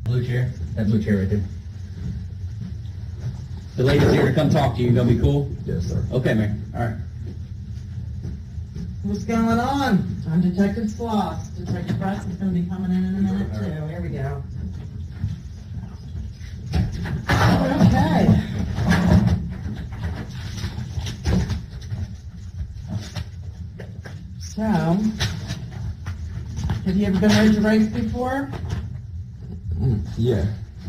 Blue chair? That blue chair right there. The lady's here to come talk to you. Gonna be cool? Yes, sir. Okay, man. All right. What's going on? I'm Detective Sloss. Detective Russ is going to be coming in a minute, too. Here we go. Okay. So, have you ever been read to rights before? Yeah.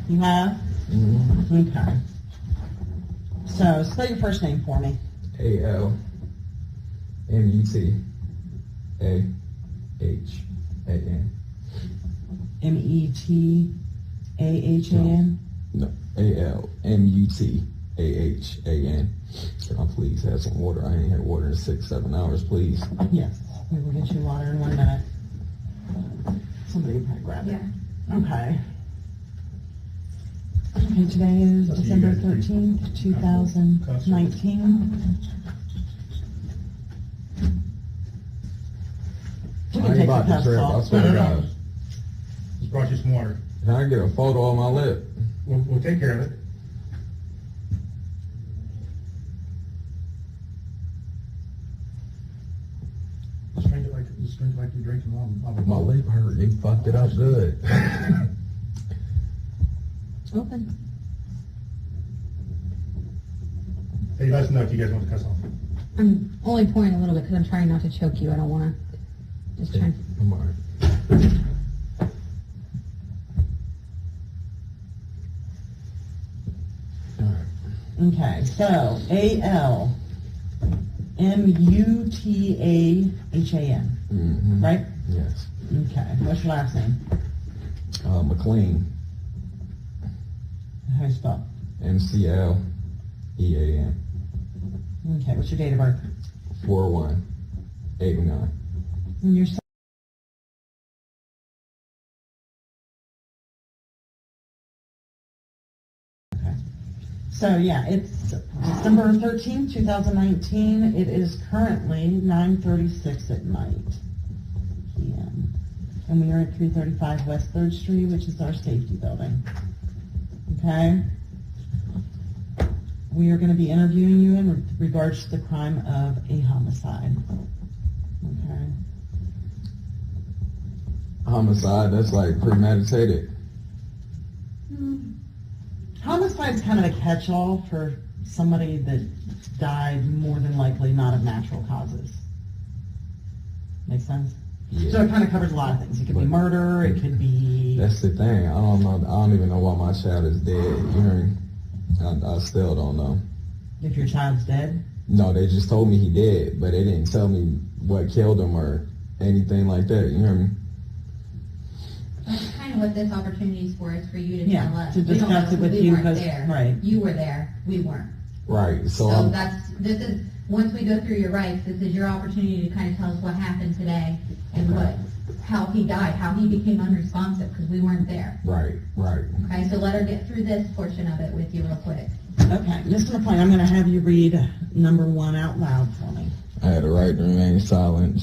You have? Mm-hmm. Okay. So, spell your first name for me. Al-Mutahan. M-E-T-A-H-A-N? No, Al-Mutahan. Can I please have some water? I ain't had water in 6-7 hours, please. Yes. We will get you water in 1 minute. Somebody can grab it. Yeah. Okay. Okay, today is December 13th, 2019. You I can ain't take the about to cuffs trip, I off. swear to God. Just brought you some water. Can I get a photo on my lip? We'll take care of it. Just drink it like you're drinking lava. My lip hurt. You fucked it up good. Open. Hey, let us know if you guys want to cuss off. I'm only pouring a little bit because I'm trying not to choke you. I don't want to. Just trying. I'm alright. Okay, so A-L-M-U-T-A-H-A-N, Mm-hmm. right? Yes. Okay, what's your last name? McLean. How do you spell? MCLEAN. Okay, what's your date of birth? 4189. And your So yeah, it's December 13th, 2019. It is currently 9:36 at night p.m. And we are at 335 West 3rd Street, which is our safety building. Okay? We are going to be interviewing you in regards to the crime of a homicide. Okay? Homicide, that's like premeditated. Homicide's kind of a catch-all for somebody that died more than likely not of natural causes. Make sense? Yeah. So it kind of covers a lot of things. It could be murder, it could be... That's the thing. I don't know. I don't even know why my child is dead. You hear me? I still don't know. If your child's dead? No, they just told me he dead, but they didn't tell me what killed him or anything like that. You hear me? That's kind of what this opportunity is for you to Yeah, tell us. to We don't discuss know it with because you we weren't because- there. right. You were there. We weren't. Right. So, So this is, once we go through your rights, this is your opportunity to kind of tell us what happened today and how he died, how he became unresponsive because we weren't there. right. Okay, so let her get through this portion of it with you real quick. Okay, Mr. McLean, I'm going to have you read number 1 out loud for me. I had a right to remain silent.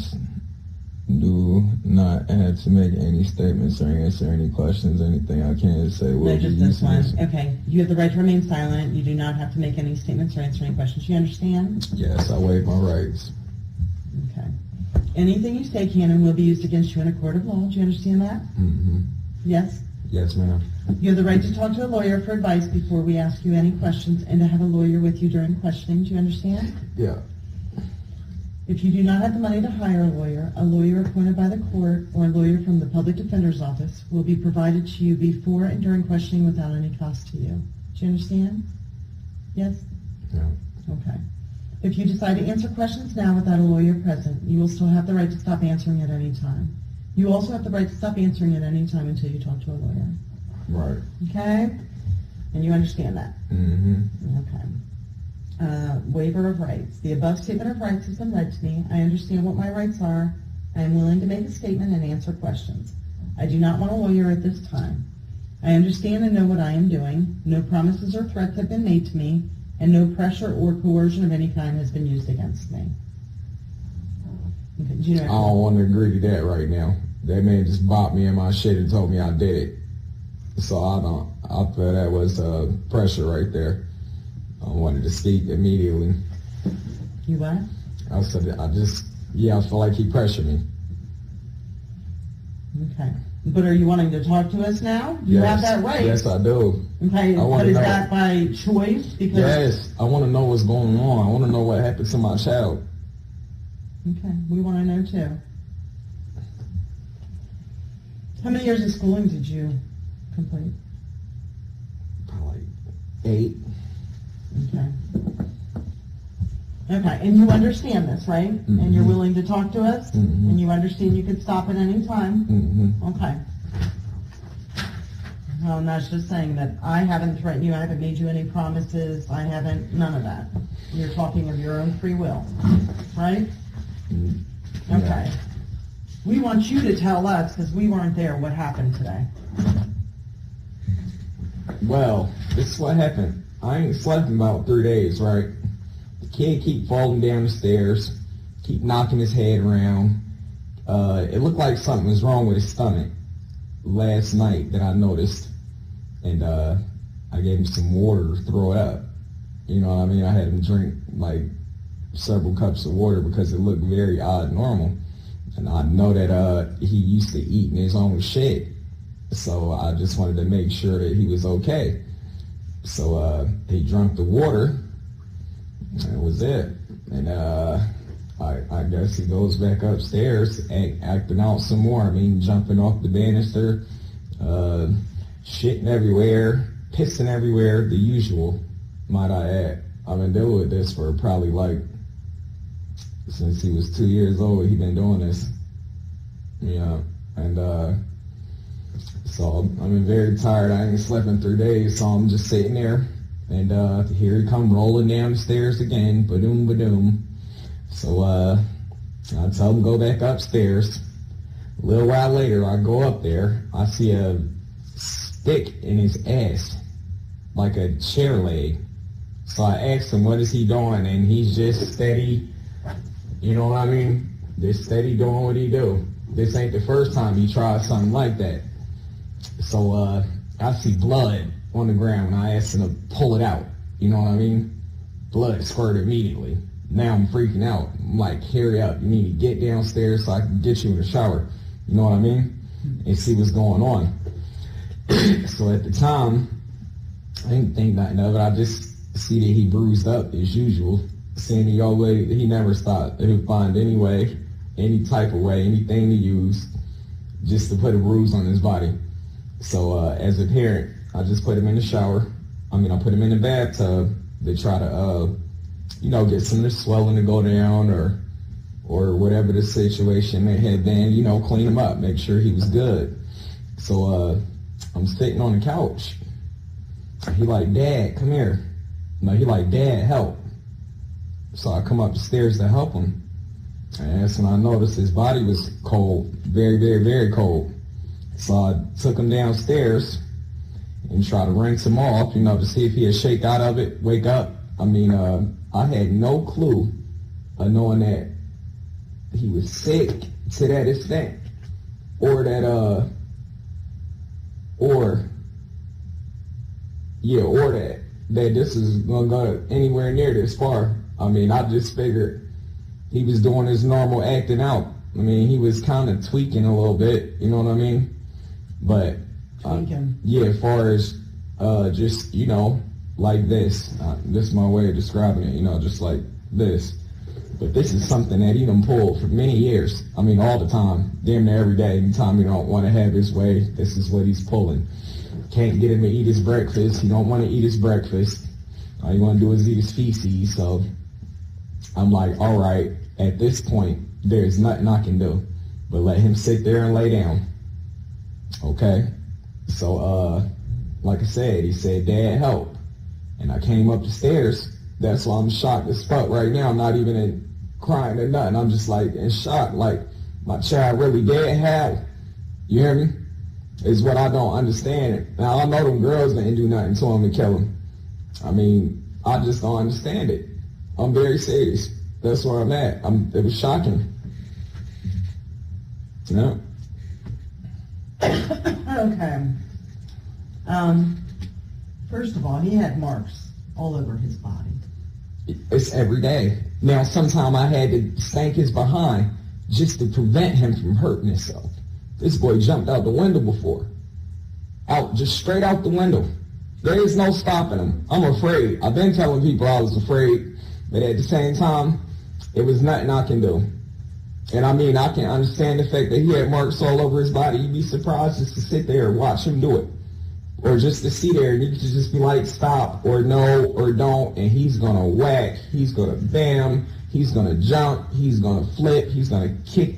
Do not have to make any statements or answer any questions. Anything I can say will No, be just this one. useless. Okay, you have the right to remain silent. You do not have to make any statements or answer any questions. You understand? Yes, I waive my rights. Okay. Anything you say can and will be used against you in a court of law. Do you understand that? Mm-hmm. Yes? Yes, ma'am. You have the right to talk to a lawyer for advice before we ask you any questions and to have a lawyer with you during questioning. Do you understand? Yeah. If you do not have the money to hire a lawyer appointed by the court or a lawyer from the public defender's office will be provided to you before and during questioning without any cost to you. Do you understand? Yes? Yeah. Okay. If you decide to answer questions now without a lawyer present, you will still have the right to stop answering at any time. You also have the right to stop answering at any time until you talk to a lawyer. Right. Okay? And you understand that? Mm-hmm. Okay. Waiver of rights. The above statement of rights has been read to me. I understand what my rights are. I am willing to make a statement and answer questions. I do not want a lawyer at this time. I understand and know what I am doing. No promises or threats have been made to me, and no pressure or coercion of any kind has been used against me. Okay, do you know I don't want to agree to that right now. That man just bopped me in my shit and told me I did it. So I feel that was pressure right there. I wanted to speak immediately. You what? I said, I feel like he pressured me. Okay. But are you wanting to talk to us now? You have that right. Yes, I do. Okay, but is that by choice? Because yes, I want to know what's going on. I want to know what happened to my child. Okay, we want to know too. How many years of schooling did you complete? Probably 8. Okay. Okay, and you understand this, right? Mm-hmm. And you're willing to talk to us? Mm-hmm. And you understand you could stop at any time? Mm-hmm. Okay. Well, and that's just saying that I haven't threatened you, I haven't made you any promises, I haven't, none of that. You're talking of your own free will, right? Mm-hmm. Okay. Yeah. We want you to tell us, because we weren't there, what happened today. Well, this is what happened. I ain't slept in about 3 days, right? The kid keep falling down the stairs, keep knocking his head around. It looked like something was wrong with his stomach last night that I noticed. And I gave him some water to throw it up. You know what I mean? I had him drink like several cups of water because it looked very odd normal. And I know that he used to eating his own shit. So I just wanted to make sure that he was okay. So he drank the water. That was it. And I guess he goes back upstairs acting out some more. I mean, jumping off the banister, shitting everywhere, pissing everywhere, the usual, might I add. I've been dealing with this for probably like, since he was 2 years old, he been doing this. Yeah, and so I've been very tired. I ain't slept in 3 days, so I'm just sitting there, and here he come rolling down the stairs again, ba-doom, ba-doom. So I tell him go back upstairs. A little while later, I go up there. I see a stick in his ass, like a chair leg. So I asked him, what is he doing? And he's just steady, you know what I mean? Just steady doing what he do. This ain't the first time he tried something like that. So I see blood on the ground, and I asked him to pull it out. You know what I mean? Blood squirted immediately. Now I'm freaking out. I'm like, hurry up. You need to get downstairs so I can get you in the shower. You know what I mean? And see what's going on. So at the time, I didn't think nothing of it. I just see that he bruised up as usual. Seeing he always, he never stopped. He would find any way, any type of way, anything to use just to put a bruise on his body. So as a parent, I just put him in the shower. I put him in the bathtub to try to, get some of the swelling to go down or whatever the situation may have been, clean him up, make sure he was good. So I'm sitting on the couch. He like, Dad, come here. He like, Dad, help. So I come up the stairs to help him. And that's when I noticed his body was cold, very, very, very cold. So I took him downstairs and tried to rinse him off, to see if he'd shake out of it, wake up. I had no clue of knowing that he was sick to that extent, or that this is gonna go anywhere near this far. I just figured he was doing his normal acting out. He was kind of tweaking a little bit, you know what I mean? But as far as just like this. This is my way of describing it, just like this. But this is something that he done pulled for many years. All the time, damn near every day. Anytime he don't want to have his way, this is what he's pulling. Can't get him to eat his breakfast. He don't want to eat his breakfast. All he want to do is eat his feces. So I'm like, all right, at this point, there's nothing I can do but let him sit there and lay down. Okay? So, like I said, he said, Dad, help. And I came up the stairs. That's why I'm shocked as fuck right now. I'm not even crying or nothing. I'm just like in shock. Like, my child really dead? How? You hear me? Is what I don't understand. Now, I know them girls didn't do nothing to him to kill him. I just don't understand it. I'm very serious. That's where I'm at. It was shocking. Yeah. Okay. First of all, he had marks all over his body. It's every day. Now, sometime I had to spank his behind just to prevent him from hurting himself. This boy jumped out the window before. Just straight out the window. There is no stopping him. I'm afraid. I've been telling people I was afraid, but at the same time, it was nothing I can do. And I mean, I can understand the fact that he had marks all over his body. You'd be surprised just to sit there and watch him do it. Or just to see there, and you could just be like, stop, or no, or don't, and he's going to whack, he's going to bam, he's going to jump, he's going to flip, he's going to kick.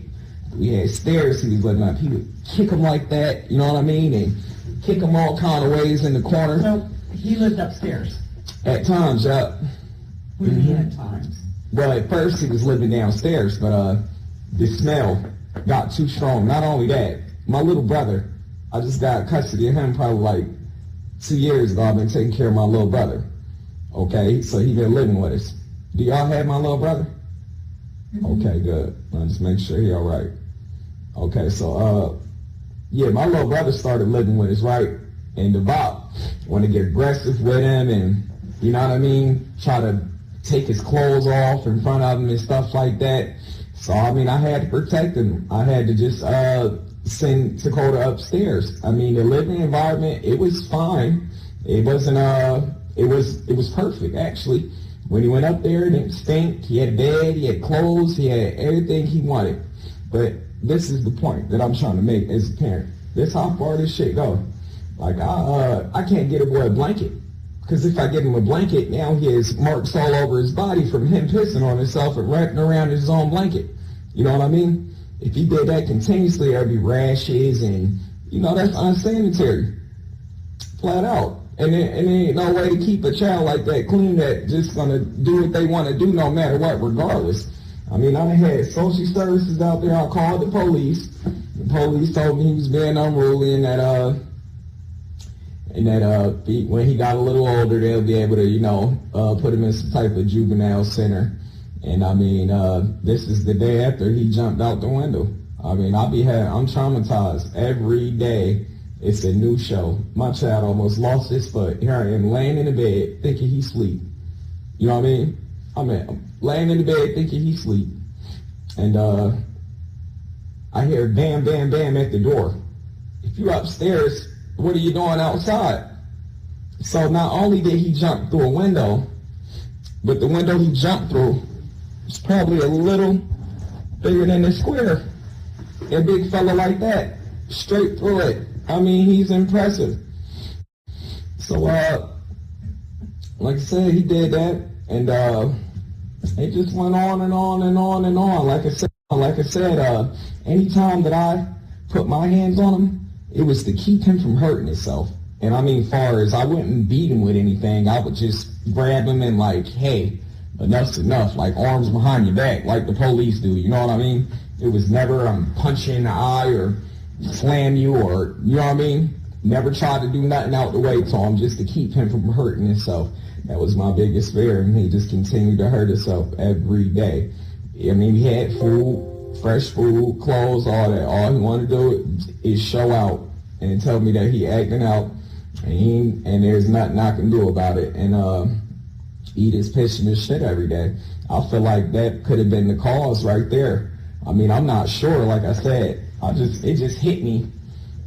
We had stairs he was living up. He would kick them like that, you know what I mean, and kick them all kind of ways in the corner. So he lived upstairs. At times, yeah. What do you mean at times? Well, at first he was living downstairs, but the smell got too strong. Not only that, my little brother, I just got custody of him probably like 2 years ago. I've been taking care of my little brother. Okay, so he been living with us. Do y'all have my little brother? Okay, good. I'll just make sure he all right. Okay, so yeah, my little brother started living with us, right? And the Bop want to get aggressive with him, and you know what I mean, try to take his clothes off in front of him and stuff like that. So I mean, I had to protect him. I had to just send Takoda upstairs. I mean, the living environment, it was fine. It wasn't it was perfect actually. When he went up there, it didn't stink. He had a bed, he had clothes, he had everything he wanted. But this is the point that I'm trying to make as a parent. This how far this shit go. Like I can't get a boy a blanket, because if I give him a blanket, now he has marks all over his body from him pissing on himself and wrapping around his own blanket. You know what I mean? If he did that continuously, there'd be rashes, and you know that's unsanitary, flat out. And there ain't no way to keep a child like that clean that just gonna do what they want to do no matter what, regardless. I mean, I had social services out there. I called the police. The police told me he was being unruly, and that when he got a little older, they'll be able to put him in some type of juvenile center. And I mean, this is the day after he jumped out the window. I mean, I'm traumatized every day. It's a new show. My child almost lost his foot. Here I am laying in the bed thinking he's asleep. You know what I mean? I'm laying in the bed thinking he's asleep. And I hear bam, bam, bam at the door. If you're upstairs, what are you doing outside? So not only did he jump through a window, but the window he jumped through is probably a little bigger than this square. A big fella like that, straight through it. I mean, he's impressive. So, like I said, he did that, and it just went on and on and on and on. Like I said, anytime that I put my hands on him, it was to keep him from hurting himself. And I mean, far as I wouldn't beat him with anything, I would just grab him and like, hey, enough's enough, like arms behind your back, like the police do, you know what I mean? It was never punch you in the eye or slam you, or, you know what I mean? Never tried to do nothing out the way to him just to keep him from hurting himself. That was my biggest fear, and he just continued to hurt himself every day. I mean, he had food, fresh food, clothes, all that. All he wanted to do is show out and tell me that he acting out, and there's nothing I can do about it. And eat his piss and his shit every day. I feel like that could have been the cause right there. I mean, I'm not sure. Like I said, it just hit me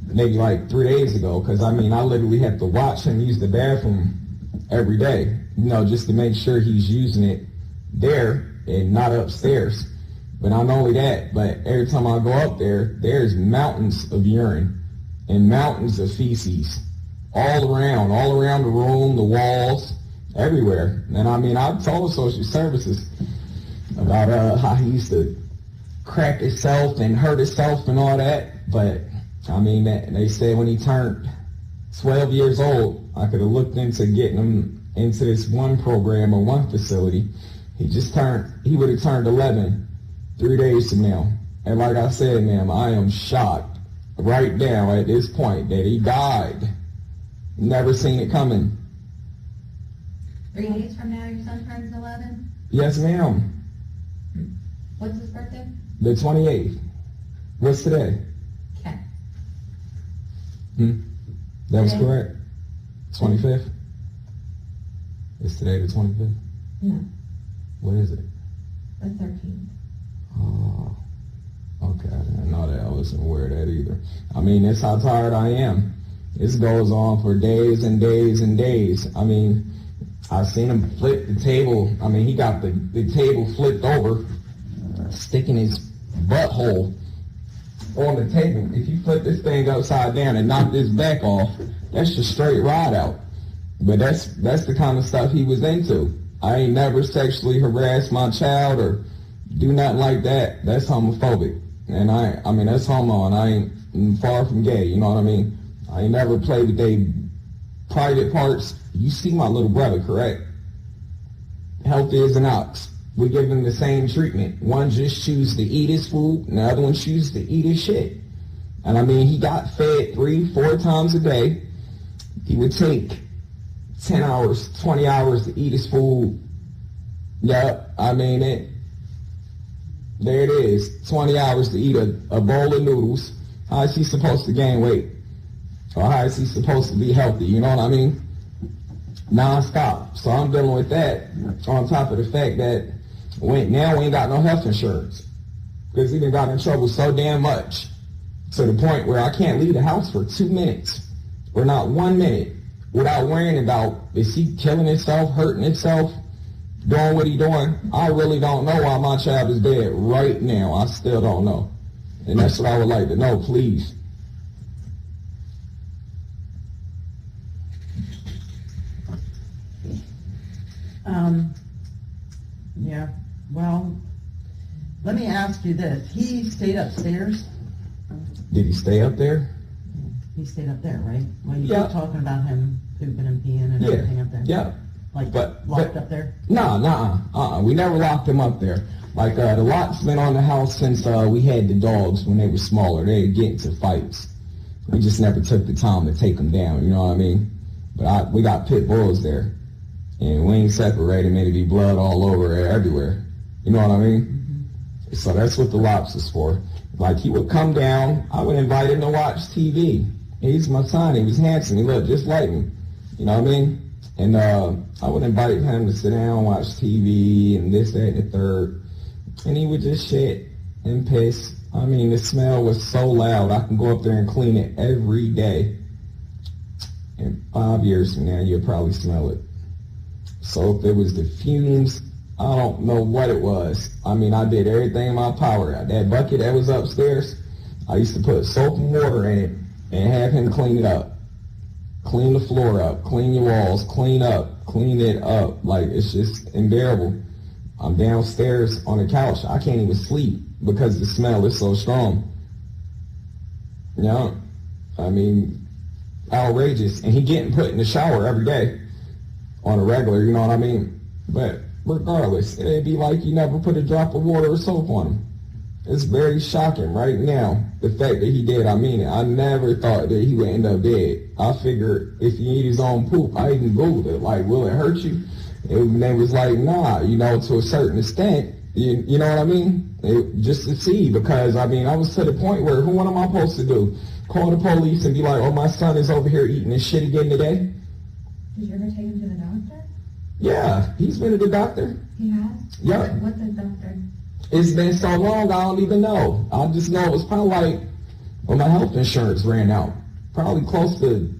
maybe like 3 days ago, because I mean, I literally have to watch him use the bathroom every day, just to make sure he's using it there and not upstairs. But not only that, but every time I go up there, there's mountains of urine and mountains of feces all around the room, the walls, everywhere. And I mean, I've told social services about how he used to crack himself and hurt himself and all that. But I mean, they said when he turned 12 years old, I could have looked into getting him into this one program or one facility. He would have turned 11 3 days from now. And like I said, ma'am, I am shocked right now at this point that he died. Never seen it coming. 3 days from now, your son turns 11? Yes, ma'am. What's his birthday? The 28th. What's today? Okay. That was Today? correct. 25th? Is today the 25th? No, What is it? the 13th. Oh, okay. I didn't know that. I wasn't aware of that either. I mean, that's how tired I am. This goes on for days and days and days. I mean, I've seen him flip the table. I mean, he got the table flipped over, sticking his butthole on the table. If you flip this thing upside down and knock this back off, that's just straight ride out. But that's the kind of stuff he was into. I ain't never sexually harassed my child or do nothing like that. That's homophobic. And I mean, that's homo, and I ain't far from gay, you know what I mean? I ain't never played with they private parts. You see my little brother, correct? Healthy as an ox. We give him the same treatment. One just chooses to eat his food, and the other one chooses to eat his shit. And I mean, he got fed 3-4 times a day. He would take 10 hours, 20 hours to eat his food. Yep, I mean it. There it is. 20 hours to eat a bowl of noodles. How is he supposed to gain weight? Or how is he supposed to be healthy? You know what I mean? Non-stop. So I'm dealing with that on top of the fact that now we ain't got no health insurance. Because he done got in trouble so damn much to the point where I can't leave the house for 2 minutes or not 1 minute without worrying about, is he killing himself, hurting himself, doing what he doing? I really don't know why my child is dead right now. I still don't know. And that's what I would like to know, please. Yeah, well, let me ask you this. He stayed upstairs? Did he stay up there? He stayed up there, right? Well, you Yeah. keep talking about him pooping and peeing and everything up there. Yeah. Like, But- locked up there? Nah. We never locked him up there. Like, the lock's been on the house since we had the dogs when they were smaller. They'd get into fights. We just never took the time to take them down, you know what I mean? But we got pit bulls there. And we ain't separated, made it be blood all over everywhere. You know what I mean? Mm-hmm. So that's what the lops is for. Like, he would come down, I would invite him to watch TV. He's my son, he was handsome, he looked just like me. You know what I mean? And I would invite him to sit down, watch TV, and this, that, and the third. And he would just shit and piss. I mean, the smell was so loud, I can go up there and clean it every day. And 5 years from now, you'll probably smell it. So if it was the fumes, I don't know what it was. I mean, I did everything in my power. That bucket that was upstairs, I used to put soap and water in it and have him clean it up. Clean the floor up, clean your walls, clean it up. Like, it's just unbearable. I'm downstairs on the couch. I can't even sleep because the smell is so strong. Yeah, I mean, outrageous. And he getting put in the shower every day on a regular, you know what I mean? But regardless, it'd be like you never put a drop of water or soap on him. It's very shocking right now, the fact that he did. I mean it. I never thought that he would end up dead. I figured if he eat his own poop, I even Googled it. Like, will it hurt you? And they was like, nah, you know, to a certain extent. You know what I mean? Just to see, because, I mean, I was to the point where, what am I supposed to do? Call the police and be like, oh, my son is over here eating his shit again today? Did you ever take him to the doctor? Yeah, he's been to the doctor. He has? Yeah. What's the doctor? It's been so long, I don't even know. I just know it was probably like when my health insurance ran out. Probably close to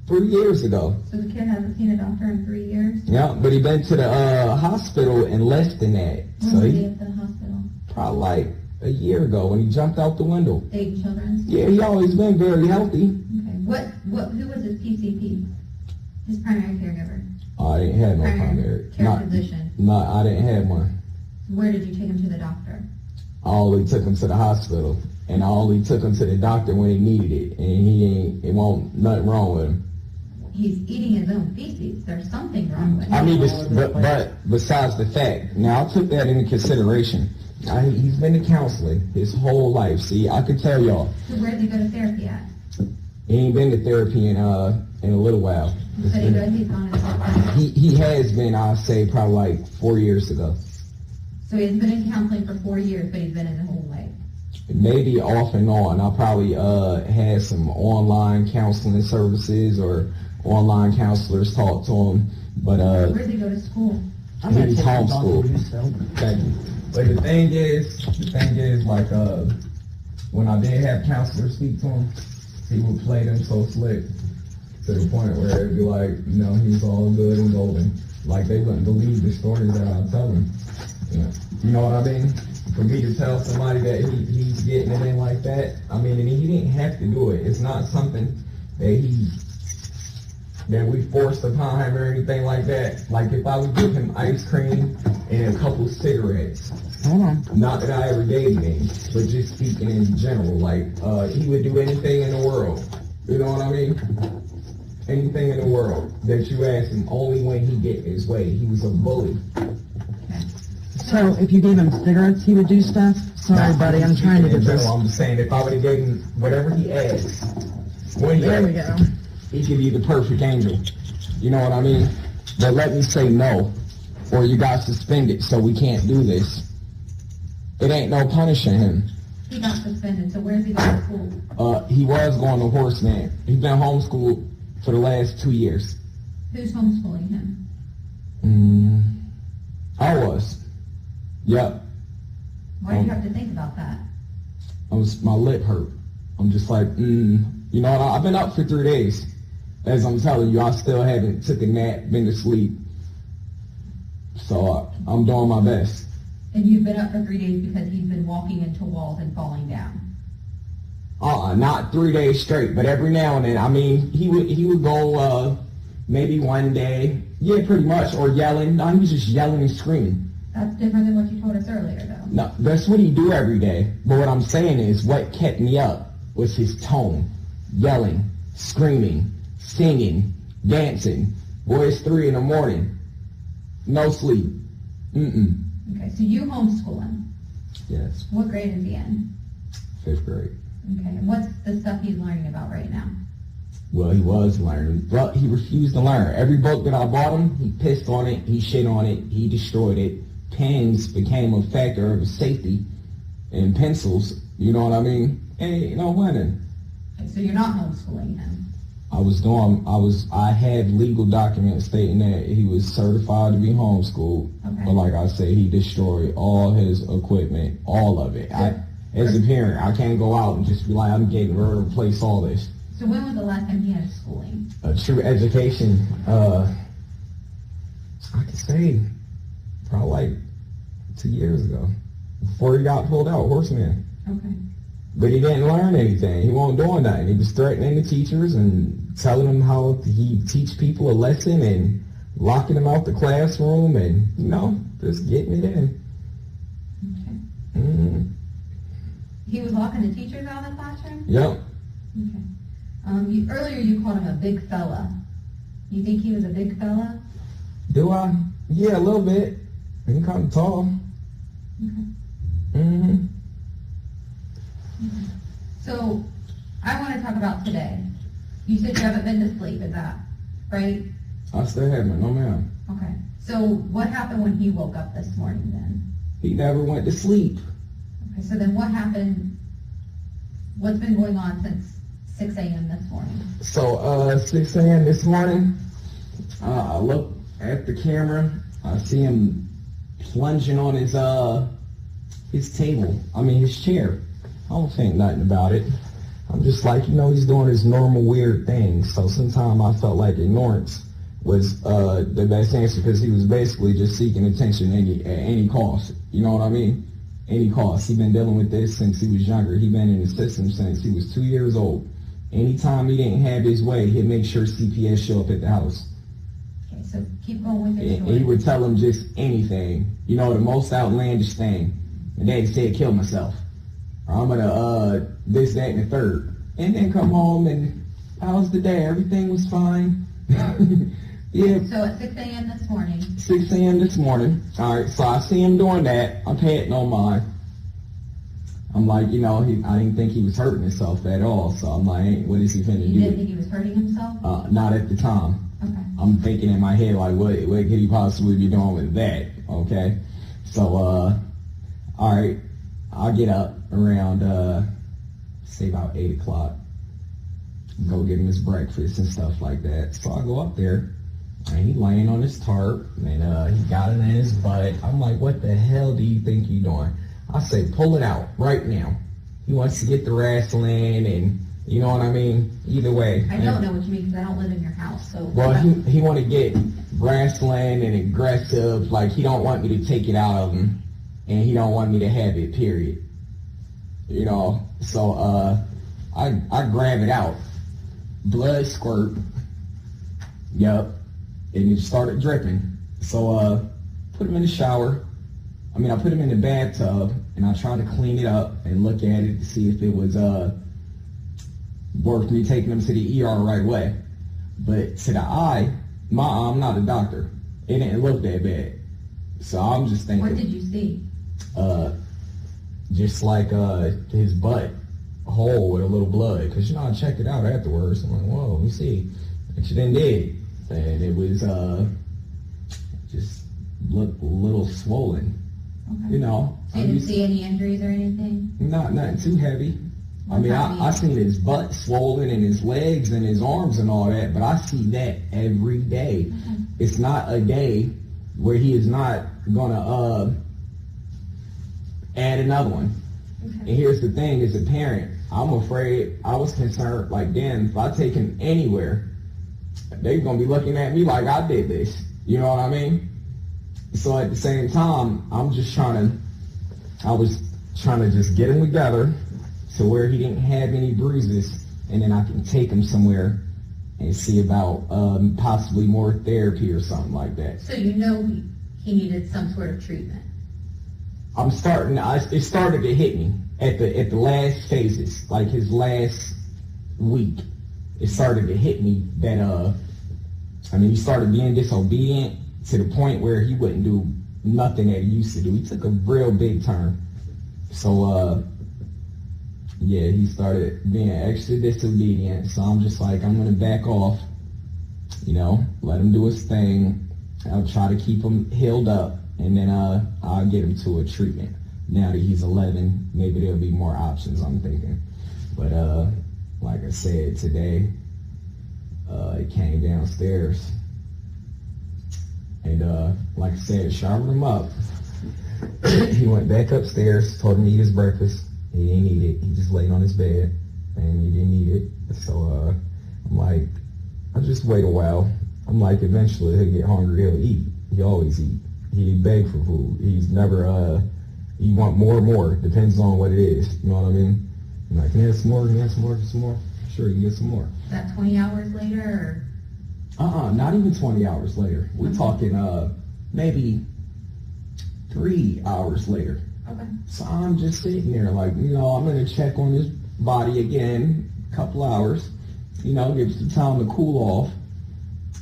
3 years ago. So the kid hasn't seen a doctor in 3 years? Yeah, but he been to the hospital in less than that. When So was he he at the hospital? probably like a year ago when he jumped out the window. Dayton Children's? Yeah, he always been very healthy. Okay. Who was his PCP? His primary caregiver? I didn't have no primary. Care physician? No, I didn't have one. Where did you take him to the doctor? I only took him to the hospital, and I only took him to the doctor when he needed it, and it won't nothing wrong with him. He's eating his own feces. There's something wrong with him. I mean, but besides the fact, now I took that into consideration. He's been to counseling his whole life. See, I could tell y'all. So where did he go to therapy at? He ain't been to therapy in a little while. But he's gone to therapy. He has been, I'd say, probably like 4 years ago. So he's been in counseling for 4 years, but he's been in his whole life. Maybe off and on. I probably had some online counseling services, or online counselors talk to him, but Where does he go to school? I'm gonna he's take him off homeschooled. of himself. Thank you. But the thing is, like, when I did have counselors speak to him, he would play them so slick to the point where it'd be like, you know, he's all good and golden. Like, they wouldn't believe the stories that I tell them. You know what I mean? For me to tell somebody that he's getting it in like that, I mean, and he didn't have to do it. It's not something that we forced upon him or anything like that. Like, if I would give him ice cream and a couple cigarettes, Hold on. not that I ever gave him, but just speaking in general, like, he would do anything in the world. You know what I mean? Anything in the world that you ask him, only when he get his way. He was a bully. So if you gave him cigarettes, he would do stuff? Sorry, buddy, I'm trying to get this. I'm just saying, if I would have gave him whatever he asked, when he There we asked, go. he could be the perfect angel. You know what I mean? But let me say no, or you got suspended, so we can't do this. It ain't no punishing him. He got suspended, so where's he going to school? He was going to Horseman. He's been homeschooled for the last 2 years. Who's homeschooling him? I was. Yep. Why do you have to think about that? My lip hurt. I'm just like, you know what? I've been up for 3 days. As I'm telling you, I still haven't took a nap, been to sleep. So I'm doing my best. And you've been up for 3 days because he's been walking into walls and falling down. Not 3 days straight, but every now and then. I mean, he would go maybe one day, yeah, pretty much, or yelling. No, he was just yelling and screaming. That's different than what you told us earlier, though. No, that's what he do every day. But what I'm saying is, what kept me up was his tone, yelling, screaming, singing, dancing. Boy, it's 3 a.m, no sleep. Okay, so you homeschool him. Yes, What grade is he in? 5th grade. Okay, and what's the stuff he's learning about right now? Well, he was learning, but he refused to learn. Every book that I bought him, he pissed on it, he shit on it, he destroyed it. Pens became a factor of safety, and pencils, you know what I mean? Ain't no winning. Okay, so you're not homeschooling him. I had legal documents stating that he was certified to be homeschooled, Okay. but like I said, he destroyed all his equipment, all of it. As a parent, I can't go out and just be like, I'm getting ready to replace all this. So when was the last time he had schooling? True education, I could say probably like 2 years ago, before he got pulled out, Horseman. Okay. But he didn't learn anything. He wasn't doing nothing. He was threatening the teachers and telling them how he teach people a lesson and locking them out the classroom and, you know, just getting it in. Okay. He was locking the teachers out of the classroom? Yep. Okay. Earlier you called him a big fella. You think he was a big fella? Do I? Yeah, a little bit. He's kind of tall. Okay. So, I want to talk about today. You said you haven't been to sleep, is that right? I still haven't, no ma'am. Okay. So, what happened when he woke up this morning then? He never went to sleep. Okay, so then what happened? What's been going on since 6 a.m. this morning? So, 6 a.m. this morning, I look at the camera. I see him plunging on his table. His chair. I don't think nothing about it. I'm just like, you know, he's doing his normal weird things. So sometimes I felt like ignorance was the best answer, because he was basically just seeking attention at any cost. You know what I mean? Any cost. He's been dealing with this since he was younger. He's been in the system since he was 2 years old. Anytime he didn't have his way, he'd make sure CPS show up at the house. Okay, so keep going with your And he story. would tell him just anything. You know, the most outlandish thing. My daddy said, kill myself. Or I'm gonna, this, that, and the third. And then come home and, how's the day? Everything was fine. Yeah. So at 6 a.m. this morning, 6 a.m. this morning. All right, so I see him doing that. I'm paying no mind. I'm like, you know, I didn't think he was hurting himself at all. So I'm like, hey, what is he finna you do? didn't think he was hurting himself? Not at the time. Okay. I'm thinking in my head, like, what could he possibly be doing with that? Okay. So, all right, I'll get up around, say about 8 o'clock. go get him his breakfast and stuff like that. So I go up there, and he laying on his tarp, and he got it in his butt. I'm like, what the hell do you think you're doing? I say, pull it out right now. He wants to get the wrestling, and you know what I mean? Either way. I don't know what you mean because I don't live in your house, so. Well, he want to get wrestling and aggressive. Like, he don't want me to take it out of him, and he don't want me to have it, period. You know? So, I grab it out. Blood squirt. Yup. And it started dripping. So, put him in the shower. I put him in the bathtub, and I tried to clean it up and look at it to see if it was, worth me taking him to the ER right away. But to the eye, I'm not a doctor. It didn't look that bad. So I'm just thinking. What did you see? Just like his butt hole with a little blood. Because, I checked it out afterwards. I'm like, whoa, let me see. And she then did. And it was just looked a little swollen. Okay. So you didn't see any injuries or anything? Nothing too heavy. I seen his butt swollen and his legs and his arms and all that, but I see that every day. Okay. It's not a day where he is not gonna add another one. Okay. And here's the thing, as a parent, I'm afraid, I was concerned, like, damn, if I take him anywhere, they're gonna be looking at me like I did this. You know what I mean? So at the same time, I was trying to just get him together to where he didn't have any bruises, and then I can take him somewhere and see about possibly more therapy or something like that. So you know he needed some sort of treatment? It started to hit me at the last phases, like his last week. It started to hit me that, he started being disobedient to the point where he wouldn't do nothing that he used to do. He took a real big turn. So, yeah, he started being extra disobedient. So I'm just like, I'm going to back off, let him do his thing. I'll try to keep him healed up, and then I'll get him to a treatment. Now that he's 11, maybe there'll be more options, I'm thinking. But like I said, today, it came downstairs. And like I said, showered him up. He went back upstairs, told him to eat his breakfast. He didn't eat it. He just laid on his bed, and he didn't eat it. So I'm like, I'll just wait a while. I'm like, eventually he'll get hungry, he'll eat. He always eat. He beg for food. He's never, he want more and more. Depends on what it is. You know what I mean? I'm like, can you have some more? Can you have some more? Some more? Sure, you can get some more. Is that 20 hours later, or? Not even 20 hours later. We're talking maybe 3 hours later. Okay. So I'm just sitting there like, I'm going to check on his body again, a couple hours, give it some time to cool off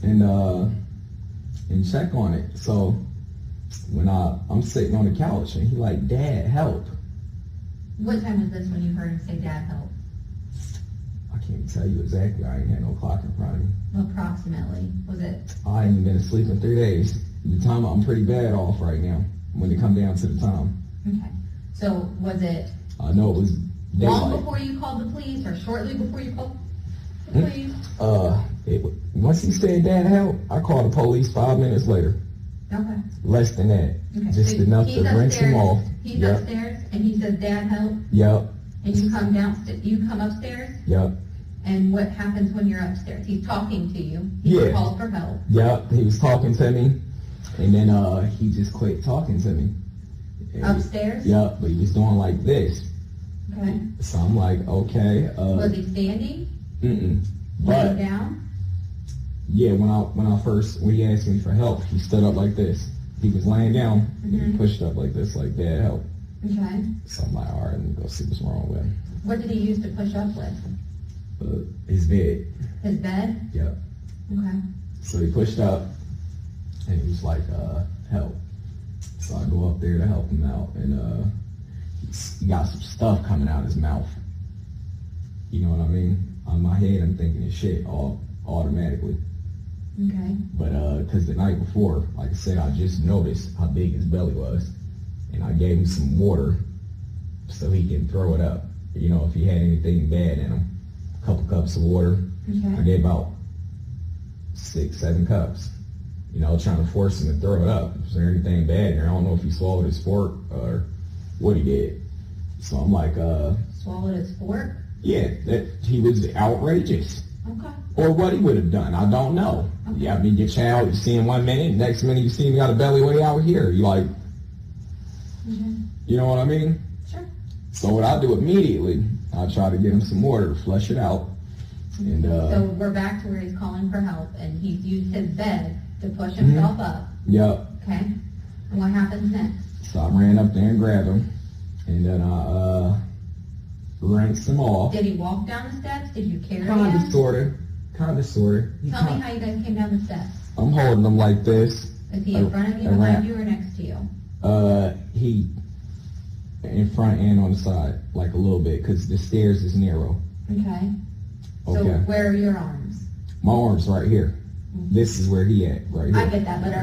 and check on it. So when I'm sitting on the couch and he like, Dad, help. What time was this when you heard him say, Dad, help? I can't tell you exactly. I ain't had no clock in front of me. Approximately. Was it? I ain't been asleep in 3 days. The time, I'm pretty bad off right now when it come down to the time. Okay. So was it I know it was daylight. long before you called the police or shortly before you called the police? Once he said, Dad, help, I called the police 5 minutes later. Okay. Less than that. Okay. Just So enough he's to rinse him off. He's Yep. upstairs and he says, Dad, help. Yep. And you come downstairs. You come upstairs. Yep. And what happens when you're upstairs? He's talking to you. He Yeah. calls for help. Yep. He was talking to me, and then he just quit talking to me. And Upstairs? Yep. But he was doing like this. Okay. So I'm like, okay. Was he standing? Mm-mm. Laying But down? yeah, when he asked me for help, he stood up like this. He was laying down, and he Mhm. pushed up like this, like, Dad, help. Okay. So I'm like, all right, let me go see what's wrong with him. What did he use to push up with? His bed. His bed? Yep. Okay. So he pushed up, and he was like, help. So I go up there to help him out, and he got some stuff coming out of his mouth. You know what I mean? On my head, I'm thinking it's shit all automatically. Okay. But because the night before, like I said, I just noticed how big his belly was, and I gave him some water so he can throw it up, if he had anything bad in him. couple cups of water. I Okay. gave about 6, 7 cups. You know, trying to force him to throw it up. Is there anything bad in there? I don't know if he swallowed his fork or what he did. So I'm like, Swallowed his fork? yeah, that he was outrageous. Okay. Or what he would have done, I don't know. Okay. Yeah, I mean, get you out, you see him 1 minute, next minute you see him got a belly way out here. You like, you know what I mean? Sure. So what I do immediately, I try to get him some water to flush it out. And So we're back to where he's calling for help, and he's used his bed to push himself up. yep. Okay. And what happens next? So I ran up there and grabbed him, and then I rinsed him off. Did he walk down the steps? Did you carry Kinda him? sorta. Tell me how you guys came down the steps. I'm holding him like this. Is he in front of you, Around. behind you, or next to you? He in front and on the side, like a little bit, because the stairs is narrow. Okay. So Okay. where are your arms? My arm's right here. This is where he at, right I here. get that, but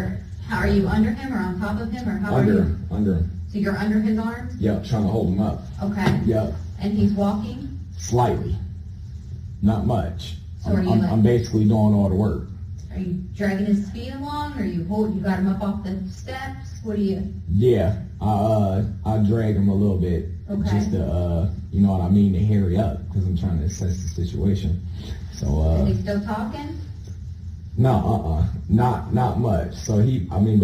how are you under him or on top of him, or how are Under you? him, under him. So you're under his arms? Yep, trying to hold him up. Okay. Yep, And he's walking? slightly. Not much. So are you like- I'm basically doing all the work. Are you dragging his feet along, or you got him up off the steps? What do you? Yeah, I drag him a little bit, Okay. just to, you know what I mean, to hurry up, because I'm trying to assess the situation. So, Is he still talking? no, not much. So but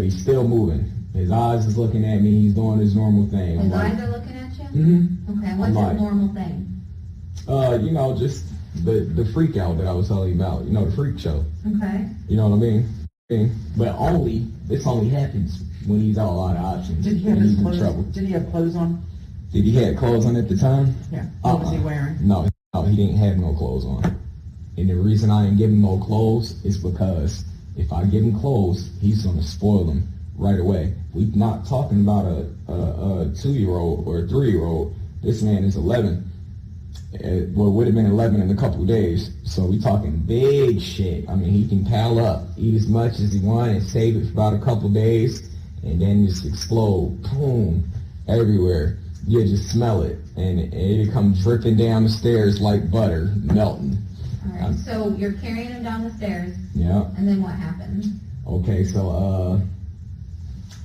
he's still moving. His eyes is looking at me. He's doing his normal thing. His I'm like, eyes are looking at you? mm-hmm. Okay, what's like- his normal thing? You know, just the freak out that I was telling you about. You know, the freak show. Okay. You know what I mean? But this only happens when he's out a lot of options. Did he have and his he's in clothes? trouble. Did he have clothes on? Did he have clothes on at the time? Yeah. What was he wearing? No, he didn't have no clothes on. And the reason I didn't give him no clothes is because if I give him clothes, he's gonna spoil them right away. We're not talking about a 2-year-old or a 3-year-old. This man is 11. Well, would have been 11 in a couple of days. So we talking big shit. I mean, he can pile up, eat as much as he wants, and save it for about a couple of days, and then just explode, boom, everywhere. You just smell it, and it come dripping down the stairs like butter, melting. All right. So you're carrying him down the stairs, Yeah. and then what happens? Okay, so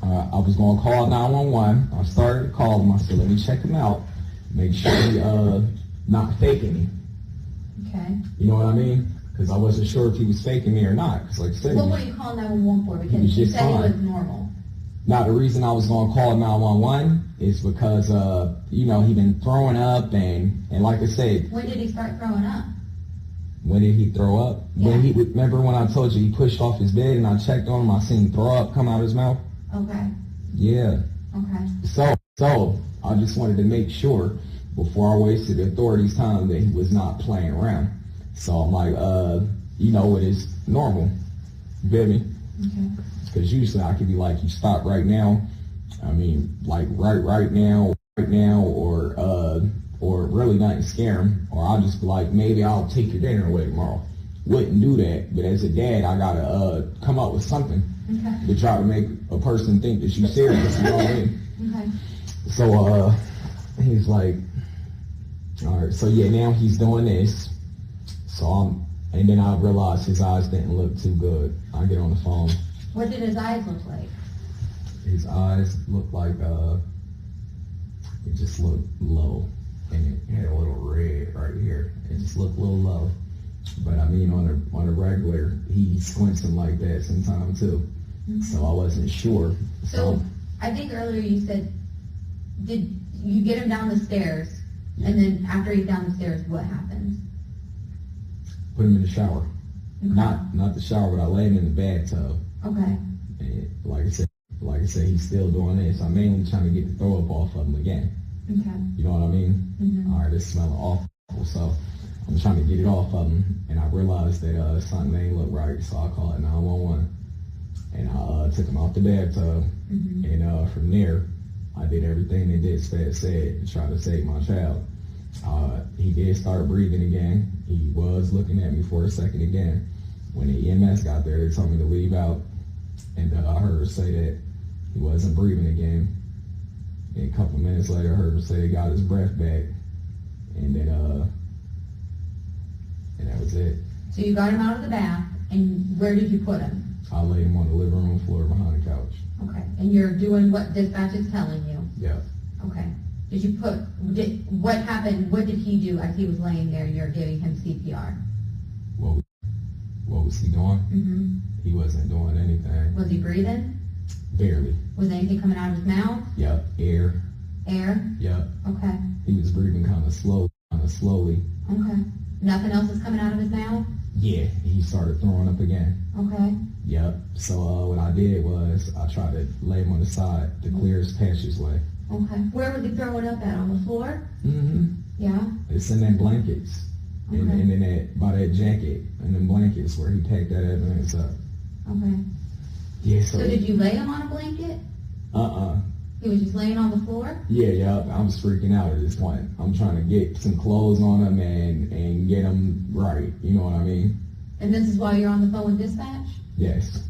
I was gonna call 911. I started to call him. I said, let me check him out, make sure he not faking me. Okay. You know what I mean? Because I wasn't sure if he was faking me or not. Because like I said, Well, what are you calling 911 for? He Because was you just said he fine. was normal. now the reason I was gonna call 911 is because you know, he been throwing up and like I said, When did he start throwing up? when did he throw up? When Yeah. he remember when I told you he pushed off his bed and I checked on him, I seen throw up come out of his mouth. Okay. Yeah. Okay. So I just wanted to make sure before I wasted the authorities' time that he was not playing around. So I'm like, you know, it is normal. You feel me? Okay. Because usually I could be like, you stop right now. I mean, like right now, or really not scare him. Or I'll just be like, maybe I'll take your dinner away tomorrow. Wouldn't do that. But as a dad, I gotta come up with something Okay. to try to make a person think that you're serious. You know what I mean? Okay. So he's like, all right. So yeah, now he's doing this. So and then I realized his eyes didn't look too good. I get on the phone. What did his eyes look like? His eyes looked like it just looked low, and it had a little red right here. It just looked a little low. But I mean, on a regular, he squints them like that sometimes too. So I wasn't sure. So I think earlier you said, did you get him down the stairs, and then after he's down the stairs, what happens? Put him in the shower. Okay. Not the shower, but I laid him in the bathtub. Okay. And like I said, he's still doing this. I'm mainly trying to get the throw up off of him again. Okay. You know what I mean? Mhm. All right, it's smelling awful. So I'm trying to get it off of him, and I realized that something ain't look right. So I called 911, and I took him out the bathtub, Mhm. and from there, I did everything that Dispatch said to try to save my child. He did start breathing again. He was looking at me for a second again. When the EMS got there, they told me to leave out, and I heard her say that he wasn't breathing again. And a couple minutes later, I heard her say he got his breath back, and then was it. So you got him out of the bath, and where did you put him? I laid him on the living room floor behind the couch. Okay, and you're doing what dispatch is telling you? Yeah. Okay. What happened, what did he do as he was laying there and you're giving him CPR? What was he doing? Mm-hmm. He wasn't doing anything. Was he breathing? Barely. Was anything coming out of his mouth? Yep. Air. Air? Yep. Okay. He was breathing kind of slowly. Okay. Nothing else is coming out of his mouth? Yeah. He started throwing up again. Okay. Yep. So what I did was I tried to lay him on the side to clear his passageway. Okay. Where was he throwing up at? On the floor? Mm-hmm. Yeah? It's in them blankets. Okay. And in that, by that jacket and them blankets where he packed that evidence up. Okay. Yeah, So did you lay him on a blanket? He was just laying on the floor? Yeah, I was freaking out at this point. I'm trying to get some clothes on him and get him right. You know what I mean? And this is why you're on the phone with dispatch? Yes.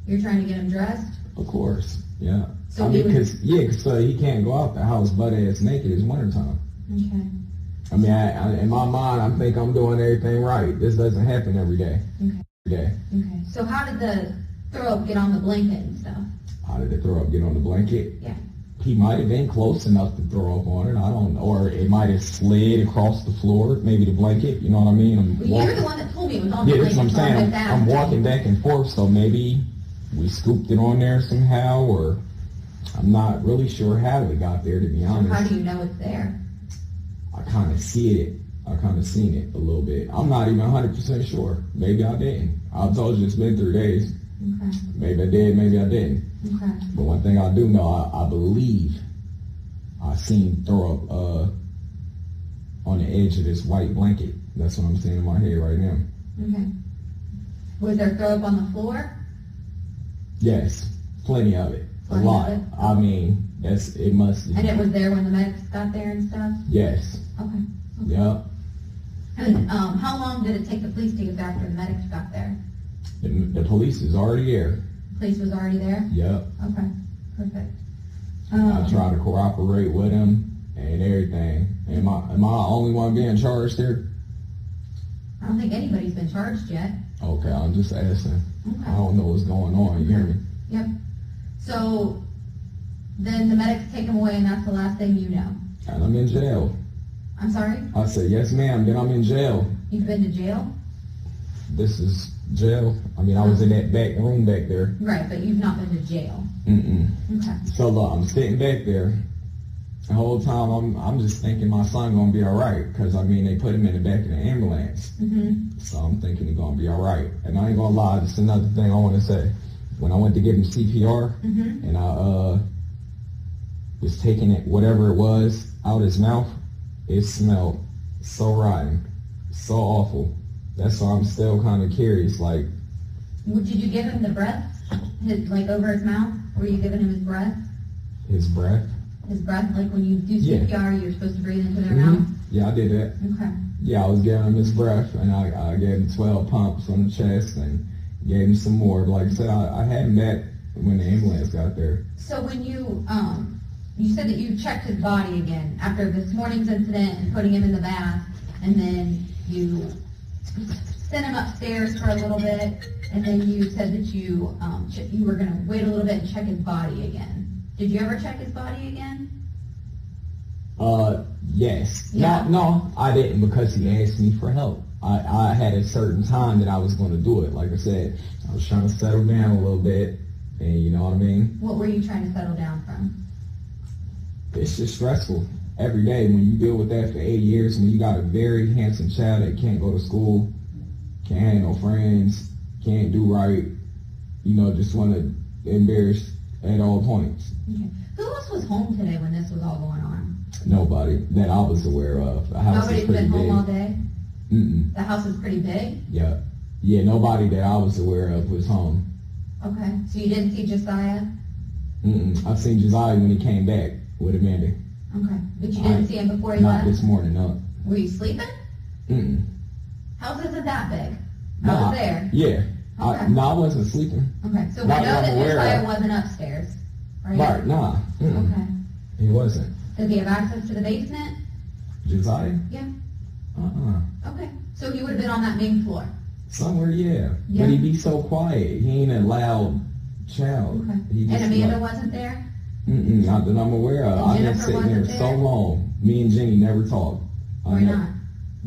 You're trying to get him dressed? Of course, yeah. So I mean, he was... because he can't go out the house butt-ass naked. It's wintertime. Okay. I mean, in my mind, I think I'm doing everything right. This doesn't happen every day. Okay. Every day. Okay. So how did the throw up get on the blanket and stuff? How did the throw up get on the blanket? Yeah. He might have been close enough to throw up on it. I don't know. Or it might have slid across the floor, maybe the blanket. You know what I mean? Well, you're the one that told me it was on the Yeah, blanket. that's what I'm so I'm saying. just I'm asking. walking back and forth, so maybe we scooped it on there somehow, or I'm not really sure how it got there, to be honest. How do you know it's there? I kind of see it. I kind of seen it a little bit. I'm not even 100% sure. Maybe I didn't. I told you it's been 3 days. Okay. Maybe I did, maybe I didn't. Okay. But one thing I do know, I believe I seen throw up on the edge of this white blanket. That's what I'm seeing in my head right now. Okay. Was there throw up on the floor? Yes, plenty of it. Plenty a lot. of it? I mean, it must. And it was there when the medics got there and stuff? Yes. Okay. Yep. And how long did it take the police to get there after the medics got there? The police is already there. Police was already there? Yep. Okay. Perfect. I try to cooperate with him and everything. Am I the only one being charged here? I don't think anybody's been charged yet. Okay, I'm just asking. Okay. I don't know what's going on. You hear me? Yep. So then the medics take him away, and that's the last thing you know. And I'm in jail. I'm sorry? I said, yes, ma'am. Then I'm in jail. You've been to jail? This is jail. I mean, I was in that back room back there. Right, but you've not been to jail. Mm-mm. Okay. So I'm sitting back there. The whole time I'm just thinking my son gonna be all right, because I mean they put him in the back of the ambulance. Mm-hmm. So I'm thinking he's gonna be all right. And I ain't gonna lie, just another thing I want to say. When I went to give him CPR, Mm-hmm. and I was taking it, whatever it was, out his mouth, it smelled so rotten, so awful. That's why I'm still kind of curious. Like, Did you give him the breath? Like over his mouth? Were you giving him his breath? his breath. His breath, like when you do Yeah. CPR, you're supposed to breathe into their Mhm. mouth? Yeah, I did that. Okay. Yeah, I was giving him his breath, and I gave him 12 pumps on the chest and gave him some more. But like I said, I had him back when the ambulance got there. So when you said that you checked his body again after this morning's incident and putting him in the bath, and then you sent him upstairs for a little bit, and then you said that you were going to wait a little bit and check his body again. Did you ever check his body again? Yes. Yeah. No, I didn't, because he asked me for help. I had a certain time that I was going to do it. Like I said, I was trying to settle down a little bit, and you know what I mean? What were you trying to settle down from? It's just stressful every day when you deal with that for 8 years, when you got a very handsome child that can't go to school, can't have no friends, can't do right, you know, just want to embarrass at all points. Okay. Who else was home today when this was all going on? Nobody that I was aware of. The house Nobody's is pretty been home big. all day? Mm-mm. The house is pretty big? Yeah. Yeah, nobody that I was aware of was home. Okay. So you didn't see Josiah? Mm-mm. I've seen Josiah when he came back with Amanda. Okay. But you didn't see him before he Not left? this morning, no. Were you sleeping? Mm-mm. House isn't that big. I Nah, was there. Yeah. Okay. I wasn't sleeping. Okay. So we Not know that that I'm aware Josiah of. wasn't upstairs, right? Right, nah. Mm-mm. Okay. He wasn't. Does he have access to the basement? Josiah? Yeah. Okay, so he would have been on that main floor. Somewhere, yeah. Yeah. But he be so quiet. He ain't a loud child. Okay. He And just Amanda like, wasn't there? not that I'm aware of. And I've been Jennifer sitting there wasn't so there? long. Me and Jenny never talked. Why not?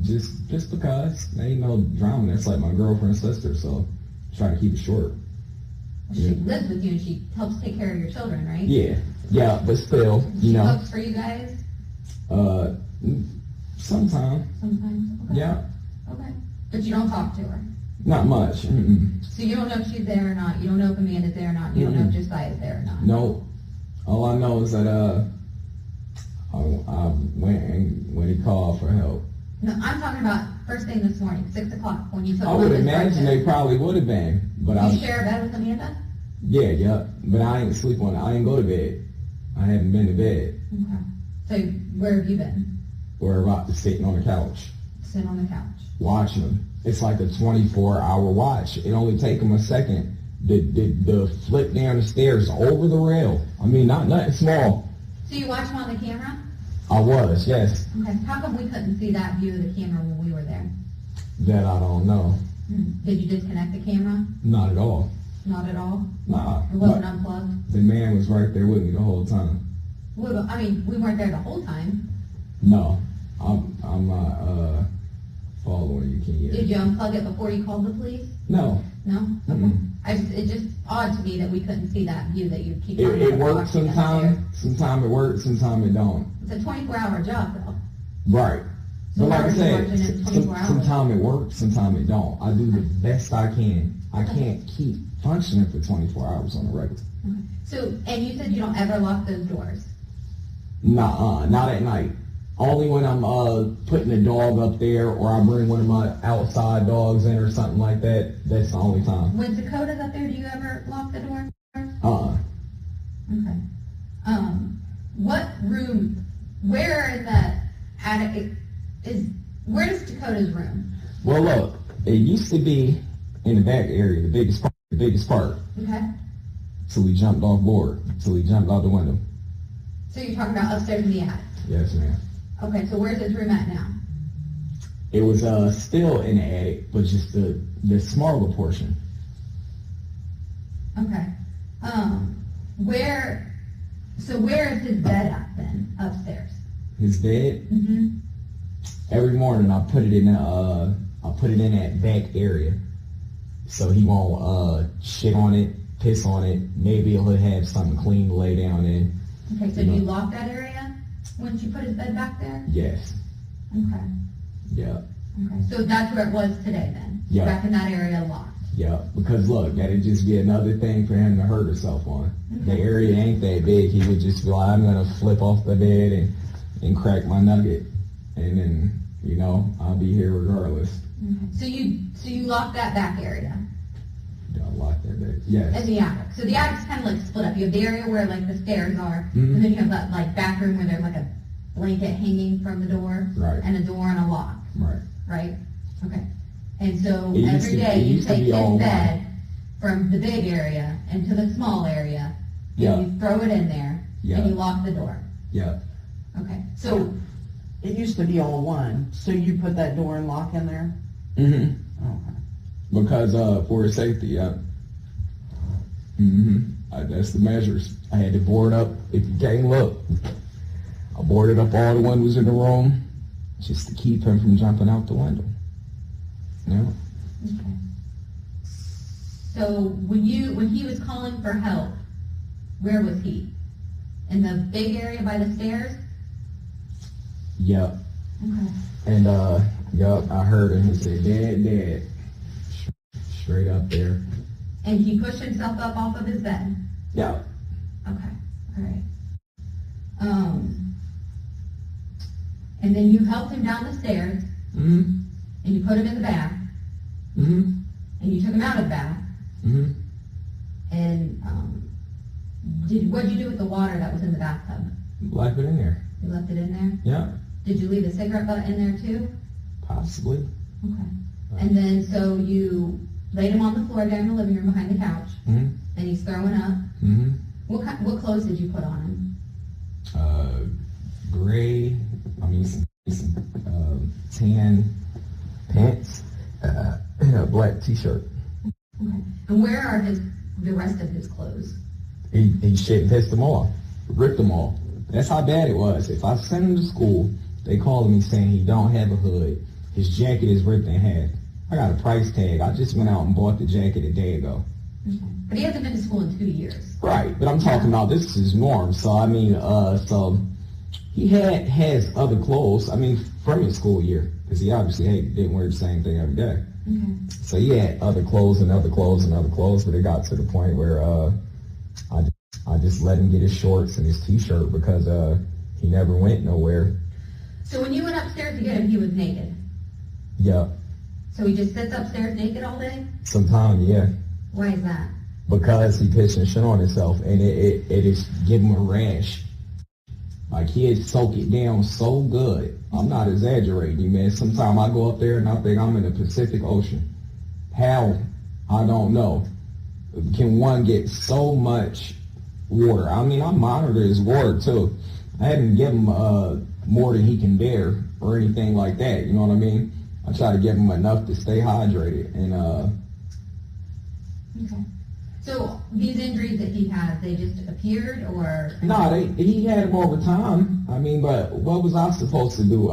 Just because. There ain't no drama. That's like my girlfriend's sister, so try to keep it short. She Yeah. lives with you and she helps take care of your children, right? Yeah, but still, She you know, cooks for you guys sometime, sometimes? Okay. yeah, Okay. But you don't talk to her? not much. Mm-mm. So you don't know if she's there or not, you don't know if Amanda's there or not, you don't know if Josiah's there or not? No, all I know is that I went and when he called for help. No, I'm talking about first thing this morning, 6 o'clock, when you took I him would up his imagine they breakfast. probably would have been, but Do I you share a bed with Amanda? yeah, but I ain't sleep on it. I ain't go to bed. I haven't been to bed. Okay. So where have you been? Or about sitting on the couch Sitting on the couch. watching them. It's like a 24-hour watch. It only take them a second. The flip down the stairs over the rail. I mean, not nothing small. So you watch him on the camera? I was, yes. Okay. How come we couldn't see that view of the camera when we were there? That I don't know. Did you disconnect the camera? Not at all. Not at all? Nah. It wasn't but unplugged? the man was right there with me the whole time. Well, I mean, we weren't there the whole time. No, I'm not following you, Ken. Did you unplug it before you called the police? No. No? Okay. Mm-mm. It's just odd to me that we couldn't see that view that you keep talking It about works watching downstairs. sometimes it works, sometimes it don't. It's a 24-hour job, though. Right. So But like how I are you said, watching it 24 hours? sometimes it works, sometimes it don't. I do the best I can. I can't keep functioning for 24 hours on a regular. So, and you said you don't ever lock those doors. Nah, not at night. Only when I'm putting a dog up there or I bring one of my outside dogs in or something like that. That's the only time. When Takoda's up there, do you ever lock the door? Okay. What room, where in the attic where is Takoda's room? Well, look, it used to be in the back area, the biggest part. Okay. Till he jumped off board, till he jumped out the window. So you're talking about upstairs in the attic. Yes, ma'am. Okay, so where's his room at now? It was still in the attic, but just the smaller portion. Okay. Where is his bed at then, upstairs? His bed. Mm-hmm. Every morning I put it in that back area, so he won't shit on it, piss on it. Maybe he'll have something clean to lay down in. Okay, so do you lock that area once you put his bed back there? Yes. Okay. Yeah. Okay. So that's where it was today then? Yeah. Back in that area locked? Yeah. Because look, that'd just be another thing for him to hurt himself on. The Okay. area ain't that big. He would just be like, I'm gonna flip off the bed and crack my nugget, and then I'll be here regardless. Okay. So you lock that back area? I'll lock that bed. Yes. In the attic. So the attic's kind of like split up. You have the area where like the stairs are, Mhm. and then you have that like back room where there's like a blanket hanging from the door, Right. and a door and a lock, Right. right? Okay. And so It used every to- day it you used to take be all his one. bed from the big area into the small area, Yeah. and you throw it in there, Yeah. and you lock the door. Yeah. Okay. So It used to be all one, so you put that door and lock in there? Mm-hmm. Okay. Because for his safety, yeah. Mm-hmm. That's the measures. I had to board up. If you can't look, I boarded up all the windows in the room just to keep him from jumping out the window. Yeah. okay. So when he was calling for help, where was he? In the big area by the stairs? Yep. Okay. And yep, I heard him. He said, "Dad." Straight up there. And he pushed himself up off of his bed? Yep. Okay, all right. And then you helped him down the stairs, Mm-hmm. and you put him in the bath, Mm-hmm. and you took him out of the bath, Mm-hmm. and what'd you do with the water that was in the bathtub? Left it in there. You left it in there? Yeah. Did you leave a cigarette butt in there too? Possibly. Okay. And then so you laid him on the floor there in the living room behind the couch, Mm-hmm. and he's throwing up. Mm-hmm. What clothes did you put on him? Gray, some tan pants, and a black t-shirt. Okay. And where are the rest of his clothes? He shit and pissed them off, ripped them off. That's how bad it was. If I sent him to school, they called me saying he don't have a hood. His jacket is ripped in half. I got a price tag. I just went out and bought the jacket a day ago. Okay. But he hasn't been to school in 2 years. Right, but I'm talking about this is his norm. So I mean, so he has other clothes. I mean, from his school year, because he obviously didn't wear the same thing every day. Okay. So he had other clothes and other clothes and other clothes, but it got to the point where I just let him get his shorts and his t-shirt because he never went nowhere. So when you went upstairs to get him, he was naked? Yeah. So he just sits upstairs naked all day? Sometimes, yeah. Why is that? Because he pissed and shit on himself, and it is giving him a rash. Like, he'd soak it down so good. I'm not exaggerating, man. Sometimes I go up there and I think I'm in the Pacific Ocean. How? I don't know. Can one get so much water? I mean, I monitor his water, too. I hadn't given him more than he can bear or anything like that, you know what I mean? I try to give him enough to stay hydrated, and Okay. So these injuries that he has, they just appeared, or? No, he had them over time. I mean, but what was I supposed to do?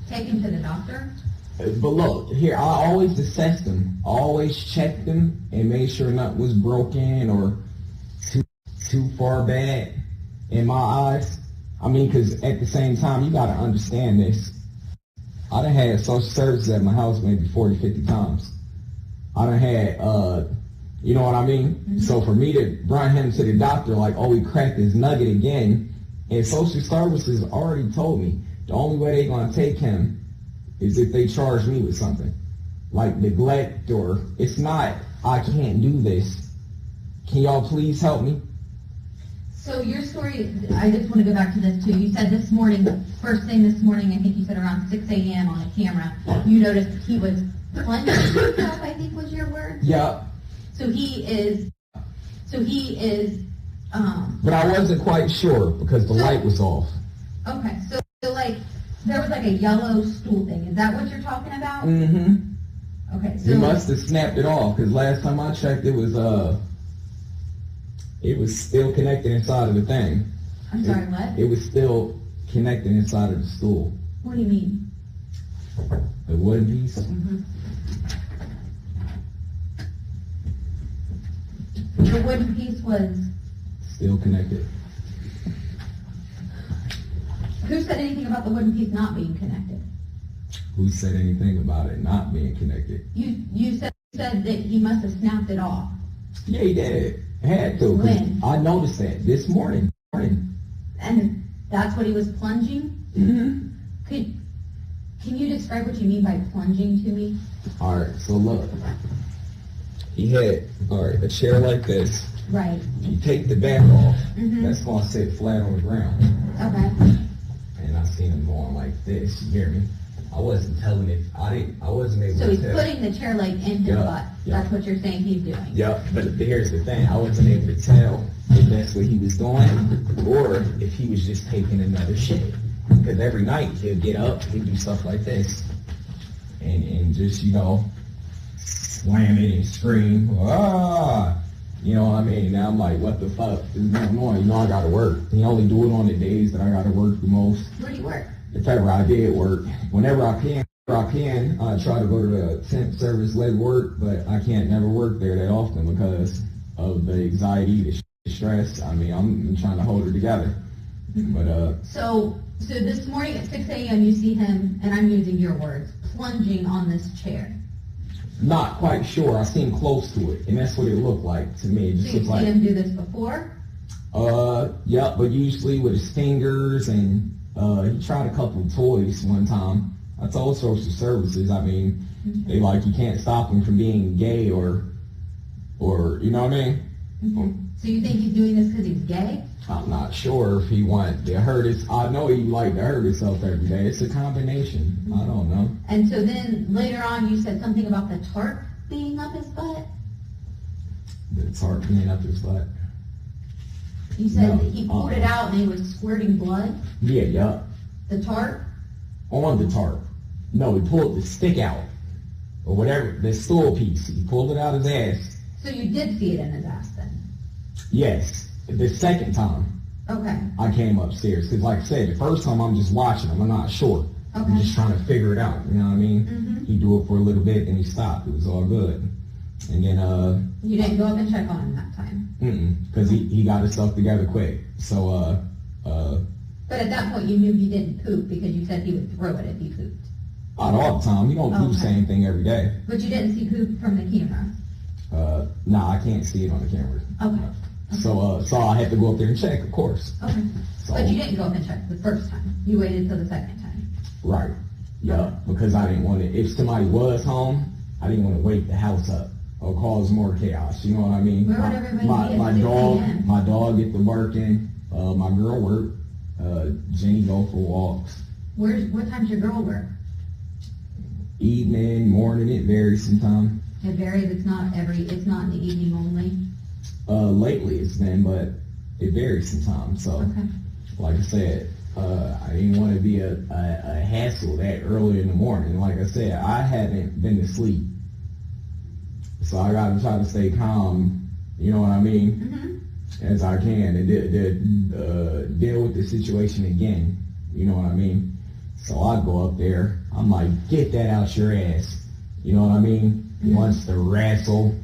Take him to the doctor? But look, here, I always assessed them. I always checked them and made sure nothing was broken or too far bad in my eyes. I mean, because at the same time, you got to understand this. I done had social services at my house maybe 40, 50 times. I done had, you know what I mean? Mm-hmm. So for me to run him to the doctor like, oh, he cracked his nugget again, and social services already told me the only way they're going to take him is if they charge me with something. Like neglect, or it's not, I can't do this. Can y'all please help me? So your story, I just want to go back to this too. You said this morning, first thing this morning, I think you said around 6 a.m. on a camera, you noticed he was plunging himself, I think was your word? Yeah. So he is, but I wasn't quite sure because the light was off. Okay, so like, there was like a yellow stool thing. Is that what you're talking about? Mm-hmm. Okay, so. He must have snapped it off because last time I checked, it was still connected inside of the thing. I'm sorry, what? It was still connected inside of the stool. What do you mean? The wooden piece? Mm-hmm. The wooden piece was. Still connected. Who said anything about the wooden piece not being connected? Who said anything about it not being connected? You said that he must have snapped it off. Yeah, he did. Had to. When? I noticed that this morning. And that's what he was plunging? Mm-hmm. Can you describe what you mean by plunging to me? All right, so look. He had, a chair like this. Right. You take the back off. Mm-hmm. That's going to sit flat on the ground. Okay. And I seen him going like this. You hear me? I wasn't telling it. I wasn't able to tell. So he's putting the chair leg in his butt. Yeah. That's what you're saying he's doing. Yep, but here's the thing. I wasn't able to tell if that's what he was doing or if he was just taking another shit. Because every night he'll get up, he'll do stuff like this. And just, slam it and scream, ah! You know what I mean? Now I'm like, what the fuck is going on? I gotta work. He only do it on the days that I gotta work the most. Where do you work? If ever I did work. Whenever I can, I try to go to the temp service leg work, but I can't never work there that often because of the anxiety, the stress. I mean, I'm trying to hold it together. But So this morning at 6 a.m. you see him, and I'm using your words, plunging on this chair. not quite sure. I seen close to it, and that's what it looked like to me. It just So you've looked seen like, him do this before? yeah, but usually with his fingers, and he tried a couple of toys one time. I told social services, I mean, they like, you can't stop him from being gay or you know what I mean? Mm-hmm. So you think he's doing this because he's gay? I'm not sure if he wanted to hurt his, I know he liked to hurt himself every day. It's a combination. I don't know. And so then later on you said something about the tarp being up his butt? The tarp being up his butt. You said No, that he pulled it out and he was squirting blood? Yeah, yeah. The tarp? On the tarp. No, he pulled the stick out, or whatever, the stool piece. He pulled it out of his ass. So you did see it in his ass then? Yes, the second time Okay. I came upstairs, because like I said, the first time I'm just watching him, I'm not sure. I'm Okay. just trying to figure it out, you know what I mean? Mhm. He do it for a little bit, and he stopped. It was all good. And then, You didn't go up and check on him that time? because he got himself together quick. So, But at that point, you knew he didn't poop because you said he would throw it if he pooped. not all the time. You don't do the Okay. same thing every day. But you didn't see poop from the camera? Nah, I can't see it on the camera. Okay. So I had to go up there and check, of course. Okay. So, But you didn't go up and check the first time? You waited until the second time? right. Yeah, because I didn't want to, if somebody was home, I didn't want to wake the house up or cause more chaos. You know what I mean? Where would everybody be at my 6 dog, a.m.? my dog get to working. My girl work. Jenny go for walks. What time's your girl work? Evening, morning, it varies sometimes. It varies, it's not in the evening only? Lately it's been, but it varies sometimes. So, Okay. like I said, I didn't want to be a hassle that early in the morning. Like I said, I haven't been to sleep. So I got to try to stay calm, you know what I mean, Mm-hmm. as I can, and deal with the situation again, you know what I mean. So I go up there, I'm like, get that out your ass, you know what I mean. He wants to wrestle,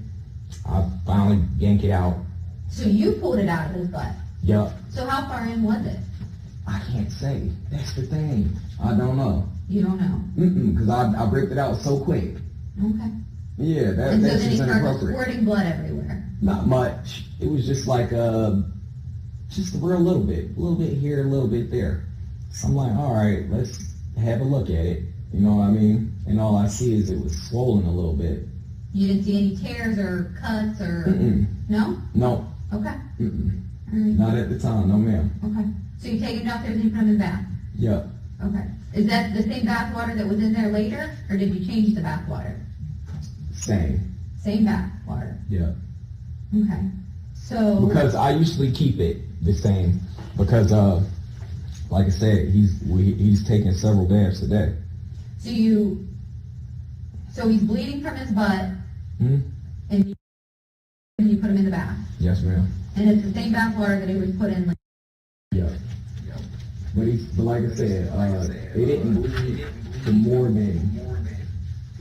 I finally yank it out. So you pulled it out of his butt? Yup. So how far in was it? I can't say. That's the thing. I don't know. You don't know? Because I ripped it out so quick. Okay. Yeah, And so that's then he just started inappropriate. squirting blood everywhere? Not much. It was just like just a real little bit here, a little bit there. So I'm like, all right, let's have a look at it. You know what I mean? And all I see is it was swollen a little bit. You didn't see any tears or cuts or? Mm-mm. No? No. Okay. Mm-mm. All right. Not at the time. No, ma'am. Okay. So you take him downstairs and you put him in the bath? Yep. Okay. Is that the same bath water that was in there later, or did you change the bath water? Same. Same bath water. Yep. Okay. So. Because I usually keep it the same. Because like I said, he's taking several baths a day. So he's bleeding from his butt, Hmm? and you put him in the bath. Yes, ma'am. And it's the same bath water that he was put in. Yep. But like I said, it didn't bleed for more than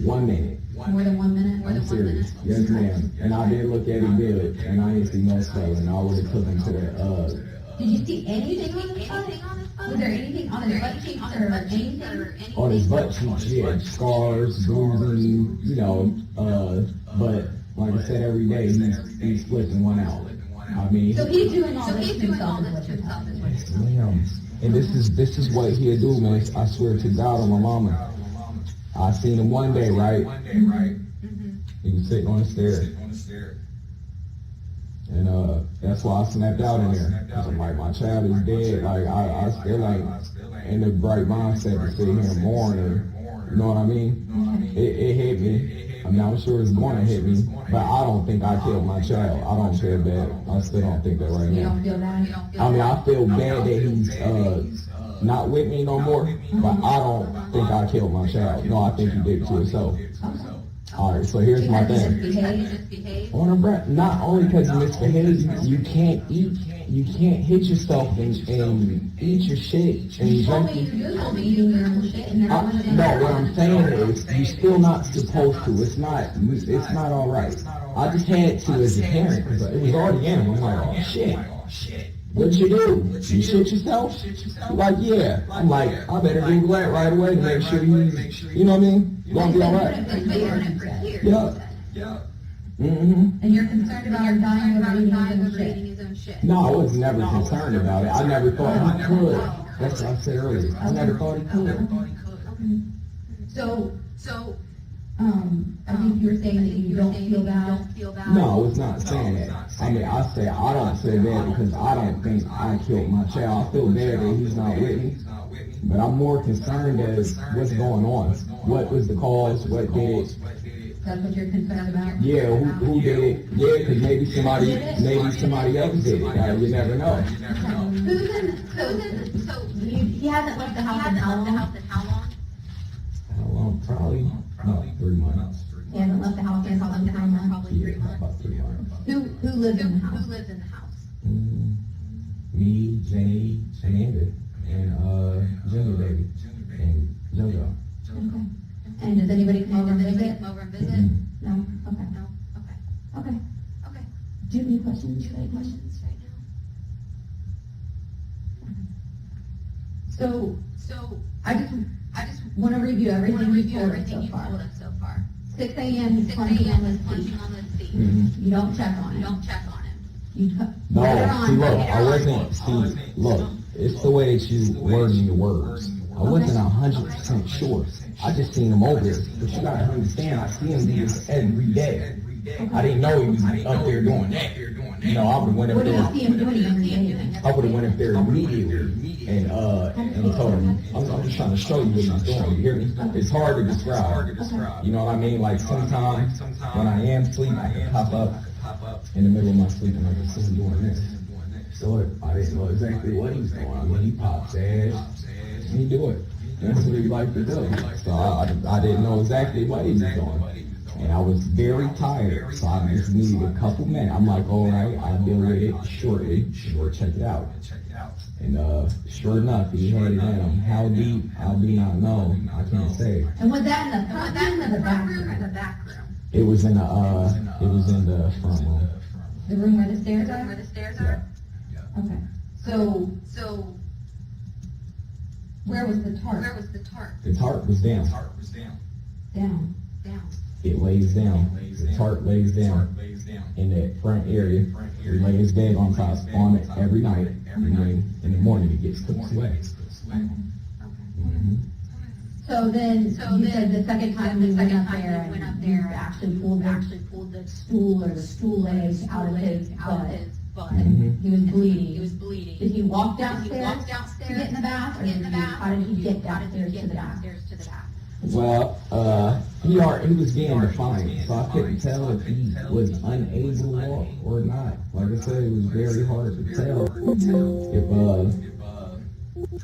1 minute. More than 1 minute? I'm serious. Yes, ma'am. And I did look at it good, and I didn't see no swelling. I would have took him to the, Did you see anything on his butt? Was there anything on his butt cheeks or anything? on his butt cheeks, yeah, scars, bruising, you know, but like I said, every day he's flipping one out. I mean, So he's doing all this himself is what you're telling me. yes, ma'am. And this is what he'll do, man. I swear to God on my mama. I seen him one day, right? He was sitting on the stairs. And that's why I snapped out in there. Cause I'm like, my child is dead. Like I still ain't in the right mindset to sit here and mourn. And, you know what I mean? It hit me. I mean, I'm sure it's going to hit me, but I don't think I killed my child. I don't feel bad. I still don't think that right You now. don't feel bad? I mean, I feel bad that he's not with me no more, but I don't think I killed my child. No, I think he did it to himself. All right, so here's my thing. Misbehaved? On a breath, not only because you misbehaved, you can't hit yourself and eat your shit and You told me drink. you told me you do your own shit and then I wasn't in No, there. what I'm saying is you're still not supposed to. It's not all right. I just had to as a parent because it was already in him. I'm like, oh shit. What'd you do? You shit yourself? Like, yeah. I'm like, I better Google that right away to make sure he's, you know what I mean? Gonna be all right. Yeah. Mm-hmm. And you're concerned about him dying over eating his own shit? No, I was never concerned about it. I never thought he could. That's what I said earlier. I never thought he could. So, I think you were saying that you don't feel bad? No, I was not saying that. I mean, I say I don't feel bad because I don't think I killed my child. I feel bad that he's not with me. But I'm more concerned as what's going on. What was the cause? What did it? That's what you're concerned about? Yeah, who did it? Yeah, because maybe somebody else did it. You never know. So he hasn't left the house in how long? How long? lives in the house? Who lives in the house? Me, Jenny, Amanda, and Junior baby, and JoJo. Okay. And does anybody come over and visit? Mhm. No? Okay. No? Okay. Okay. Okay. Do you have any questions? Right now? So I just want to review everything you've told us so far. 6 a.m. he's punching on the seat. Mhm. You don't check on him. You No, see, look, later I on, wasn't, see, look, it's the way that you wording your words. I wasn't 100% sure. I just seen him over there. But you gotta understand, I see him do this every day. I didn't know he was up there doing that. You know, I would've went up What do you there. see him doing every day? I would have went up there immediately and told him, I'm just trying to show you what he's doing. You hear me? It's hard to describe. You know what I mean? Like sometimes when I am asleep, I can pop up in the middle of my sleep and I can see him doing this. So I didn't know exactly what he was doing. I mean, he pops ass and he do it. That's what he liked to do. So I didn't know exactly what he was doing. And I was very tired, so I just needed a couple minutes. I'm like, all right, I'll deal with it shortly. We'll check it out. And sure enough, he had it in him. How deep, I do not know. I can't say. And was that in the front room or the back room? It was in the front room. The room where the stairs are? Yeah. Okay. So where was the tarp? The tarp was down. Down. It lays down. The tarp lays down in that front area. We lay his bed on it every night. And then in the morning it gets cooked away. Mhm. So then you said the second time we went up there and you actually pulled the stool or the stool legs out of his butt. And he was bleeding. Did he walk downstairs to get in the bath, or how did he get downstairs to the bath? Well, he was being defiant, so I couldn't tell if he was unable to walk or not. Like I said, it was very hard to tell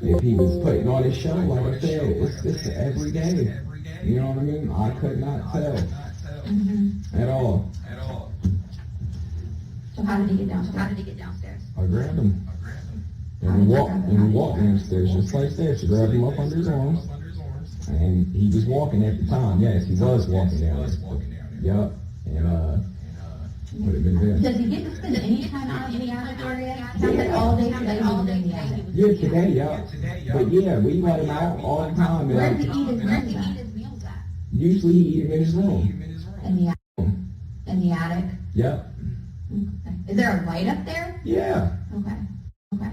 if he was putting on his show. Like I said, it's every day. You know what I mean? I could not tell at all. So how did he get downstairs? I grabbed him. And we walked downstairs just like this. I grabbed him up under his arms. And he was walking at the time. Yes, he was walking down there. Yep. And would have been there. Does he get to spend any time out in the attic area? He said all day today he was in the attic. Yeah, today, yeah. But yeah, we let him out all the time. Where does he eat his meals at? Usually he eat him in his room. In the attic? Yep. Okay. Is there a light up there? Yeah. Okay.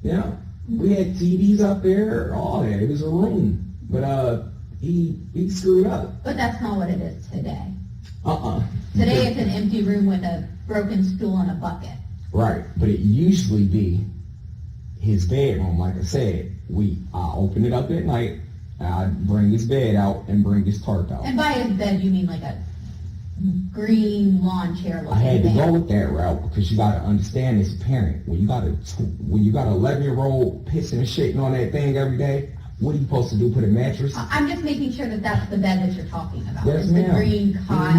Yeah. We had TVs up there, all that. It was a room. But he screwed up. But that's not what it is today. Today it's an empty room with a broken stool and a bucket. Right, but it usually be his bedroom. Like I said, I open it up at night, I bring his bed out and bring his tarp out. And by his bed, you mean like a green lawn chair looking I had to thing. go with that route because you got to understand as a parent, when you got an 11-year-old pissing and shitting on that thing every day, what are you supposed to do? Put a mattress? I'm just making sure that that's the bed that you're talking about. Yes, it's the ma'am. green cot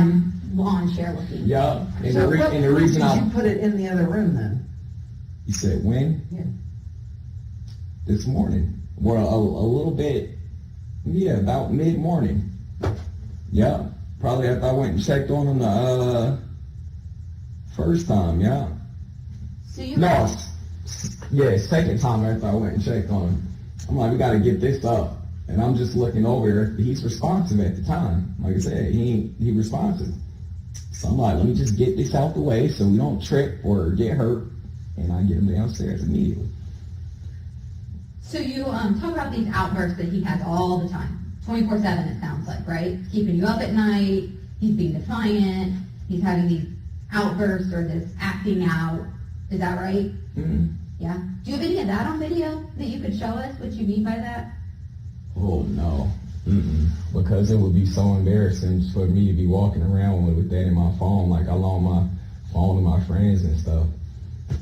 lawn chair looking. Yeah. And So the reason did you put it in the other room then? You said when? Yeah. This morning. Well, a little bit, yeah, about mid-morning. Yeah. Probably after I went and checked on him the first time, yeah. So you second time after I went and checked on him. I'm like, we got to get this up. And I'm just looking over. He's responsive at the time. Like I said, he responsive. So I'm like, let me just get this out the way so we don't trip or get hurt. And I get him downstairs immediately. So you talk about these outbursts that he has all the time. 24/7 it sounds like, right? Keeping you up at night, he's being defiant, he's having these outbursts or this acting out. Is that right? Mm-hmm. Yeah. Do you have any of that on video that you could show us what you mean by that? Oh, no. Mm-mm. Because it would be so embarrassing for me to be walking around with that in my phone. Like, I loan my phone to my friends and stuff.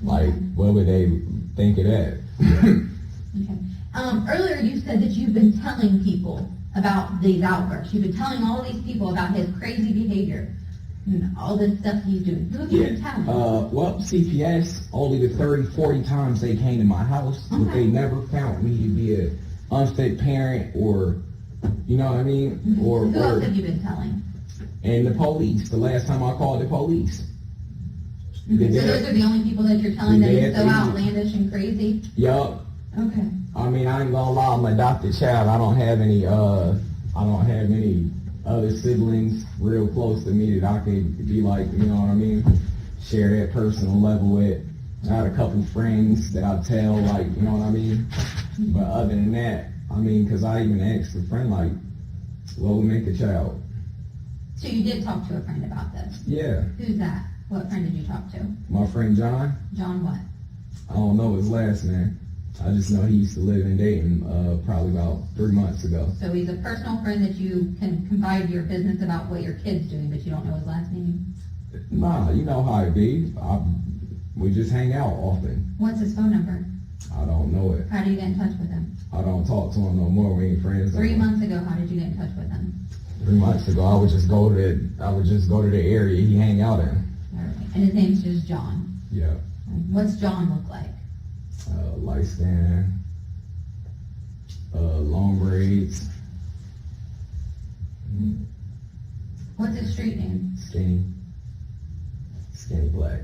Like, what would they think of that? Okay. Earlier you said that you've been telling people about these outbursts. You've been telling all these people about his crazy behavior. and all this stuff he's doing? Who have you been telling? Well, CPS, only the 30, 40 times they came to my house, but they never found me to be a unfit parent or, you know what I mean? Or, Who else have you been telling? And the police, the last time I called the police. The So those are the only people that you're telling The that dad is so thing. outlandish and crazy? Yup. Okay. I mean, I ain't gonna lie, I'm an adopted child. I don't have any other siblings real close to me that I could be like, you know what I mean, share that personal level with. I had a couple friends that I tell, like, you know what I mean? But other than that, I mean, because I even asked a friend, like, what would make a child? So you did talk to a friend about this? Yeah, Who's that? What friend did you talk to? my friend John. John what? I don't know his last name. I just know he used to live in Dayton probably about 3 months ago. So he's a personal friend that you can confide your business about what your kid's doing, but you don't know his last name? Nah, you know how it be. We just hang out often. What's his phone number? I don't know it. How do you get in touch with him? I don't talk to him no more. We ain't friends. no 3 more. months ago, how did you get in touch with him? 3 months ago, I would just go to the area he hang out in. All right. And his name's just John. Yeah, What's John look like? light skin, long braids, What's his street name? skinny black.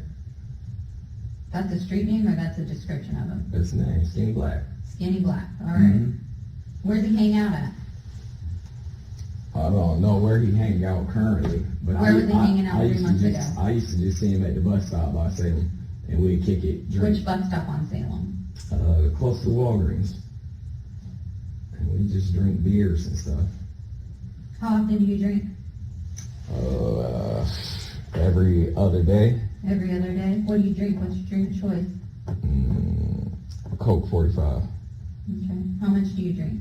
That's a street name or that's a description of him? That's his name, skinny black. Skinny Black. All right. Mhm. Where's he hang out at? I don't know where he hang out currently, but Where was he hanging out 3 used to months just- ago? I used to just see him at the bus stop by Salem, and we'd kick it, drink. Which bus stop on Salem? Close to Walgreens. And we just drink beers and stuff. How often do you drink? Every other day. Every other day? What do you drink? What's your drink of choice? Coke 45. Okay. How much do you drink?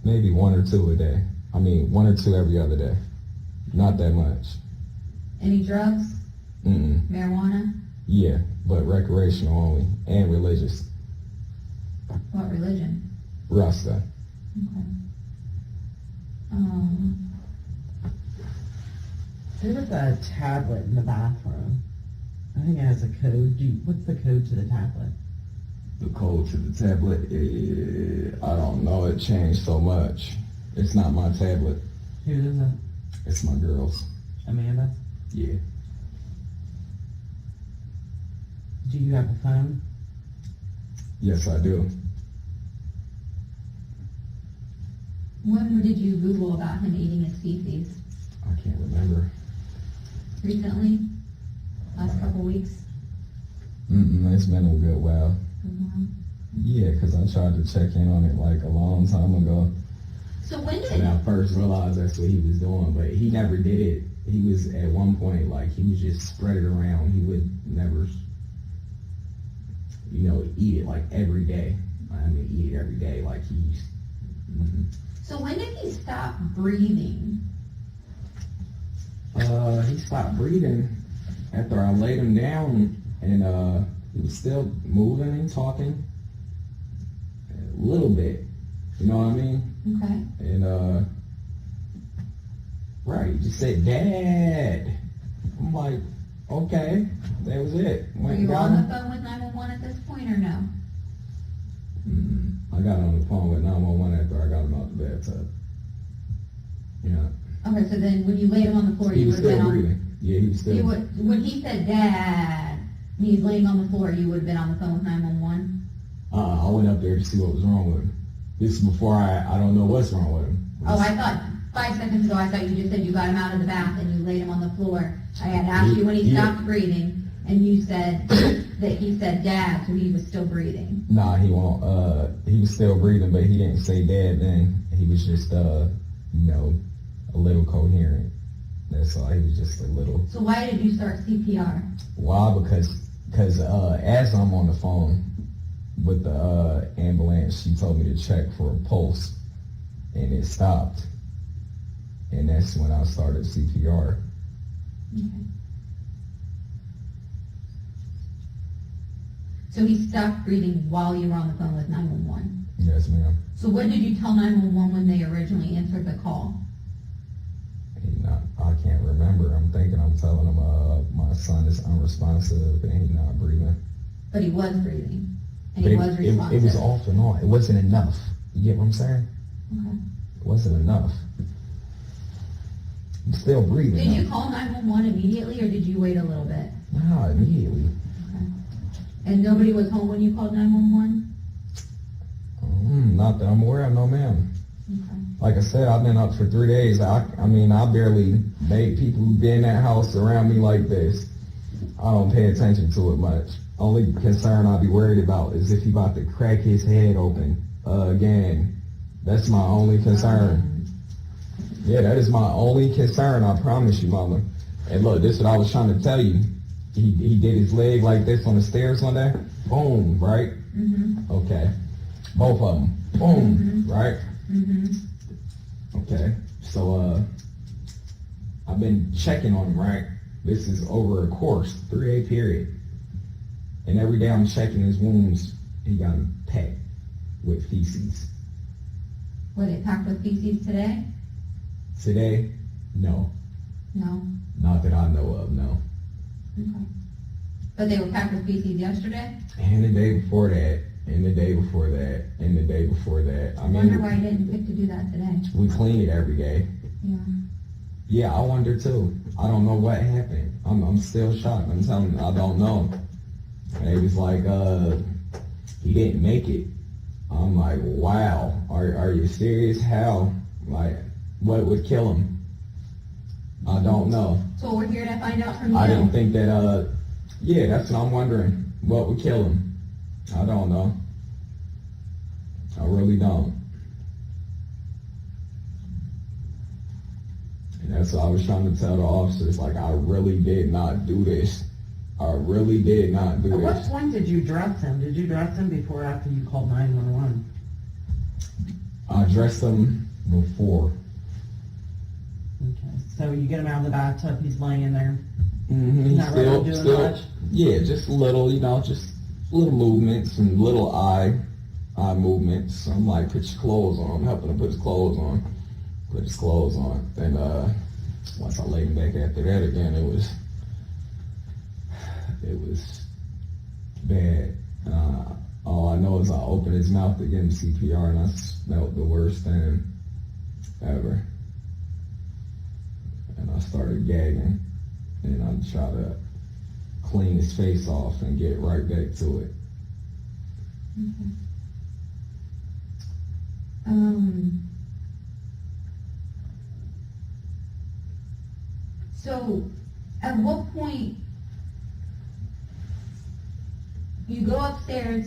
Maybe 1 or 2 a day. I mean, 1 or 2 every other day. Not that much. Any drugs? Marijuana? Yeah, but recreational only. And religious. What religion? Rasta. Okay. There was a tablet in the bathroom. I think it has a code. What's the code to the tablet? The code to the tablet, I don't know. It changed so much. It's not my tablet. Who is it? It's my girl's. Amanda? Yeah. Do you have a phone? Yes, I do. When did you Google about him eating his feces? I can't remember. Recently? Last couple weeks? It's been a good while. Mm-hmm. Yeah, because I tried to check in on it like a long time ago. So when did... And I first realized that's what he was doing, but he never did it. He was at one point, like, he was just spread it around. He would never, eat it like every day. I mean, eat it every day, like he's... So when did he stop breathing? He stopped breathing after I laid him down, and he was still moving and talking a little bit. You know what I mean? Okay. And right, he just said, "Dad." I'm like, okay, that was it. Were you on the phone with 911 at this point or no? I got on the phone with 911 after I got him out the bathtub. Yeah. Okay, so then when you laid him on the floor, He you was would have been still on... breathing. Yeah, he was still. When he said dad, and he's laying on the floor, you would have been on the phone with 911? I went up there to see what was wrong with him. This is before I don't know what's wrong with him. Oh, I thought 5 seconds ago, I thought you just said you got him out of the bath and you laid him on the floor. I had asked you when he stopped breathing, and you said that he said dad, so he was still breathing. Nah, he won't. He was still breathing, but he didn't say dad then. He was just, a little coherent. That's all. He was just a little. So why did you start CPR? Why? Because as I'm on the phone with the ambulance, she told me to check for a pulse, and it stopped. And that's when I started CPR. Okay. So he stopped breathing while you were on the phone with 911? Yes, ma'am. So what did you tell 911 when they originally answered the call? I can't remember. I'm I'm thinking I'm telling him my son is unresponsive and he's not breathing. But he was breathing, and But he was responsive. it was off and on. It wasn't enough. You get what I'm saying? Okay. It wasn't enough. I'm still breathing. Did you call 911 immediately, or did you wait a little bit? No, immediately. Okay. And nobody was home when you called 911? Not that I'm aware of, no ma'am. Okay. Like I said, I've been up for 3 days. I barely made people who be in that house around me like this. I don't pay attention to it much. Only concern I'll be worried about is if he about to crack his head open again. That's my only concern. Yeah, that is my only concern, I promise you, mama. And look, this is what I was trying to tell you. He did his leg like this on the stairs one day. Boom, right? Mm-hmm. Okay. Both of them. Boom, right? Mm-hmm. Okay. So, I've been checking on him, right? This is over a course, 3-day period. And every day I'm checking his wounds, he got them packed with feces. Were they packed with feces today? Today, no. No. Not that I know of, no. Okay. But they were packed with feces yesterday? And the day before that, and the day before that, and the day before that. I wonder why you didn't pick to do that today. We clean it every day. Yeah. Yeah, I wonder too. I don't know what happened. I'm still shocked. I'm telling you, I don't know. And it was like, he didn't make it. I'm like, wow, are you serious? How? Like, what would kill him? I don't know. So we're here to find out from you. I didn't think that, yeah, that's what I'm wondering. What would kill him? I don't know. I really don't. And that's what I was trying to tell the officers, like, I really did not do this. I really did not do At what this. point did you dress him? Did you dress him before or after you called 911? I dressed him before. Okay, so you get him out of the bathtub, he's laying there. Mm-hmm. Not really doing much? Yeah, just little, just little movements and little eye movements. I'm like, put your clothes on. I'm helping him put his clothes on. Put his clothes on. And once I laid him back after that again, it was bad. All I know is I opened his mouth to give him CPR and I smelled the worst thing ever. And I started gagging and I tried to clean his face off and get right back to it. Okay. So, at what point you go upstairs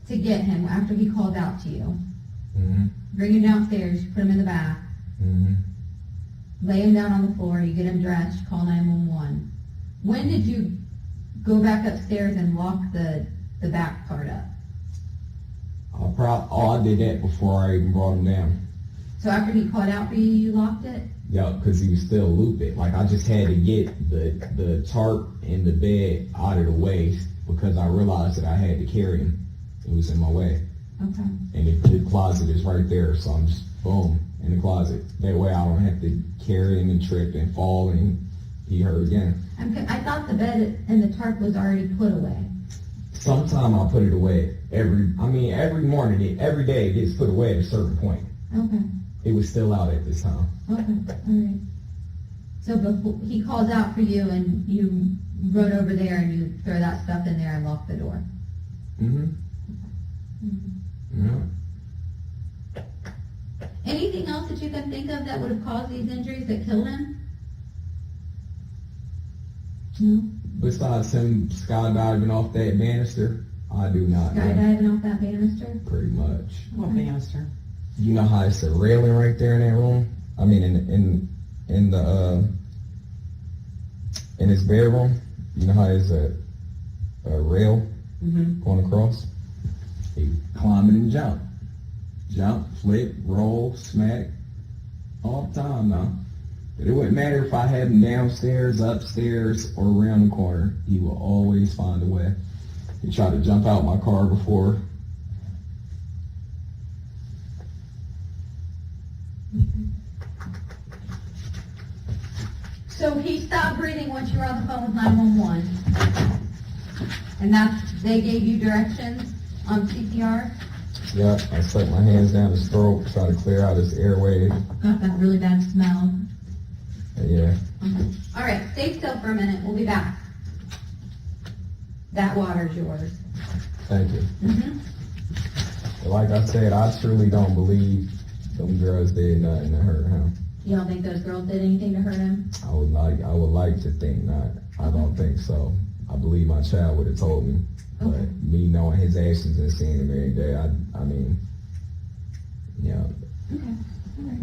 to get him after he called out to you? Mm-hmm. Bring him downstairs, you put him in the bath, Mm-hmm. lay him down on the floor, you get him dressed, call 911. When did you go back upstairs and lock the back part up? I did that before I even brought him down. So after he called out for you, you locked it? Yeah, because he was still looping. Like, I just had to get the tarp and the bed out of the way because I realized that I had to carry him. It was in my way. Okay. And the closet is right there, so I'm just, boom, in the closet. That way I don't have to carry him and trip and fall and he hurt again. I thought the bed and the tarp was already put away. Sometime I put it away. Every morning, every day it gets put away at a certain point. Okay. It was still out at this time. Okay. All right. So before he calls out for you and you run over there and you throw that stuff in there and lock the door. Mm-hmm. Mm-hmm. Yeah. Anything else that you can think of that would have caused these injuries that killed him? No? Besides him skydiving off that banister, I do not know. Skydiving off that banister? Pretty much. What banister? You know how it's a railing right there in that room? I mean, in his bedroom. You know how there's a rail going across? He climb it and jump. Jump, flip, roll, smack, all the time now. But it wouldn't matter if I had him downstairs, upstairs, or around the corner. He will always find a way. He tried to jump out my car before. So So he stopped breathing once you were on the phone with 911. And they gave you directions on CPR? Yeah, I stuck my hands down his throat, try to clear out his airway. Got that really bad smell. Yeah. All right, stay still for a minute. We'll be back. That water's yours. Thank you. Mm-hmm. Like I said, I truly don't believe them girls did nothing to hurt him. You don't think those girls did anything to hurt him? I would like to think not. I don't think so. I believe my child would have told me. Okay. But me knowing his actions and seeing him every day, I mean, yeah. Okay. All right.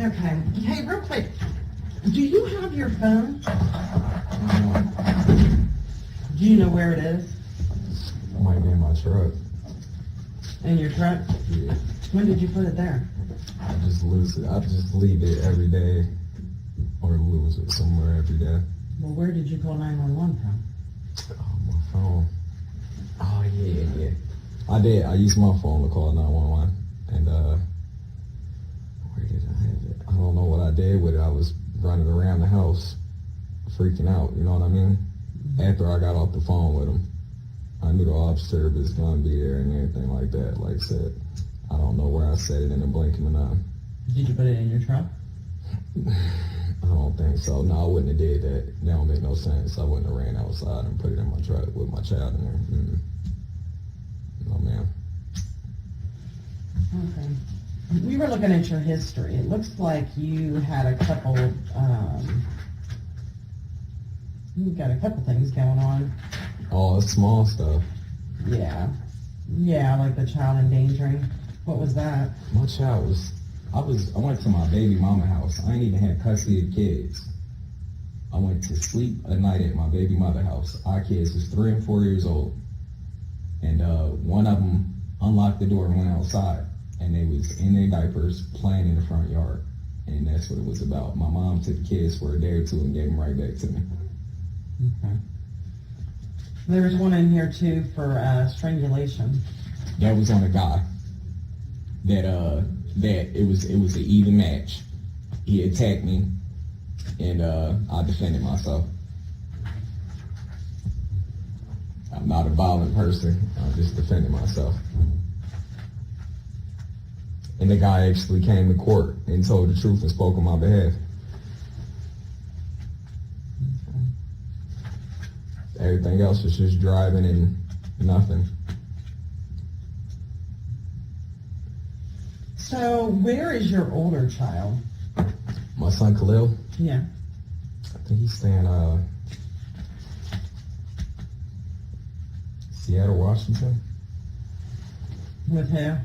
Okay. Hey, real quick, do you have your phone? Do you know where it is? It might be in my truck. In your truck? Yeah. When did you put it there? I just lose it. I just leave it every day or lose it somewhere every day. Well, where did you call 911 from? Oh, my phone. Oh, yeah. I did. I used my phone to call 911. And, where did I have it? I don't know what I did with it. I was running around the house freaking out, you know what I mean? After I got off the phone with him, I knew the officer was going to be there and everything like that. Like I said, I don't know where I set it in the blink of an eye. Did you put it in your truck? I don't think so. No, I wouldn't have did that. That don't make no sense. I wouldn't have ran outside and put it in my truck with my child in there. No, ma'am. Okay. We were looking at your history. It looks like you had a couple, you've got a couple things going on. Oh, it's small stuff. Yeah. Yeah, like the child endangering. What was that? My child was, I went to my baby mama house. I ain't even had custody of kids. I went to sleep a night at my baby mother house. Our kids was 3 and 4 years old. And one of them unlocked the door and went outside. And they was in their diapers playing in the front yard. And that's what it was about. My mom took the kids for a day or two and gave them right back to me. Okay. There's one in here too for strangulation. That was on a guy. That it was an even match. He attacked me, and I defended myself. I'm not a violent person. I just defended myself. And the guy actually came to court and told the truth and spoke on my behalf. Everything else was just driving and nothing. So, where is your older child? My son Khalil, Yeah. I think he's staying Seattle, Washington. With who?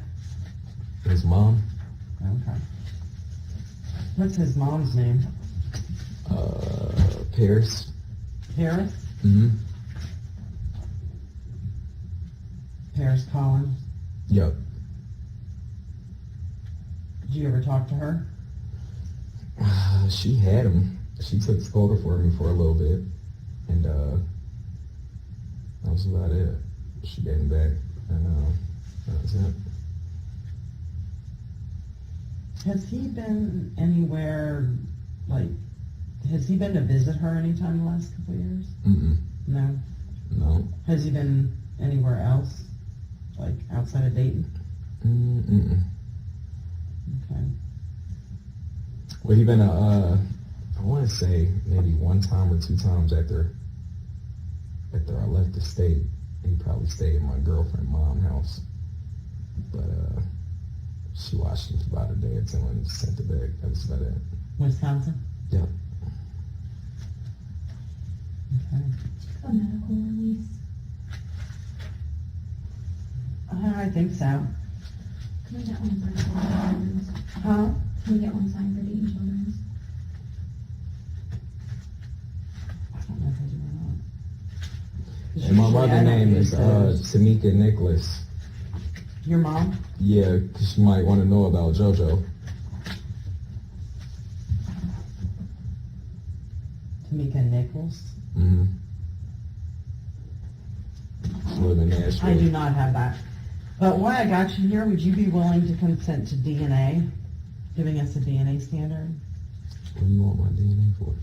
His mom, Okay. What's his mom's name? Paris. Paris? Mm-hmm. Paris Collins. Yep. Did you ever talk to her? She had him. She took Takoda for me for a little bit, and that was about it. She gave him back, and that was it. Has he been anywhere, like, has he been to visit her anytime in the last couple of years? Mm-mm. No. No. Has he been anywhere else, like outside of Dayton? Mm-mm. Okay. Well, he been I want to say maybe one time or two times after I left the state. He probably stayed at my girlfriend's mom's house, but she watched him for about a day or two and sent it back. That was about it. Wisconsin? Yep. Okay. A medical release. I think so. Can we get one signed for the children's? Huh? Can we get one signed for the children's? I don't know if I do or not. And my Usually I mother's don't name use is those. Tamika Nicholas. Your mom? Yeah, 'cause you might want to know about JoJo. Tamika Nichols? Mm-hmm. She live in Nashville. I do not have that. But why I got you here, would you be willing to consent to DNA? Giving us a DNA standard? What do you want my DNA for?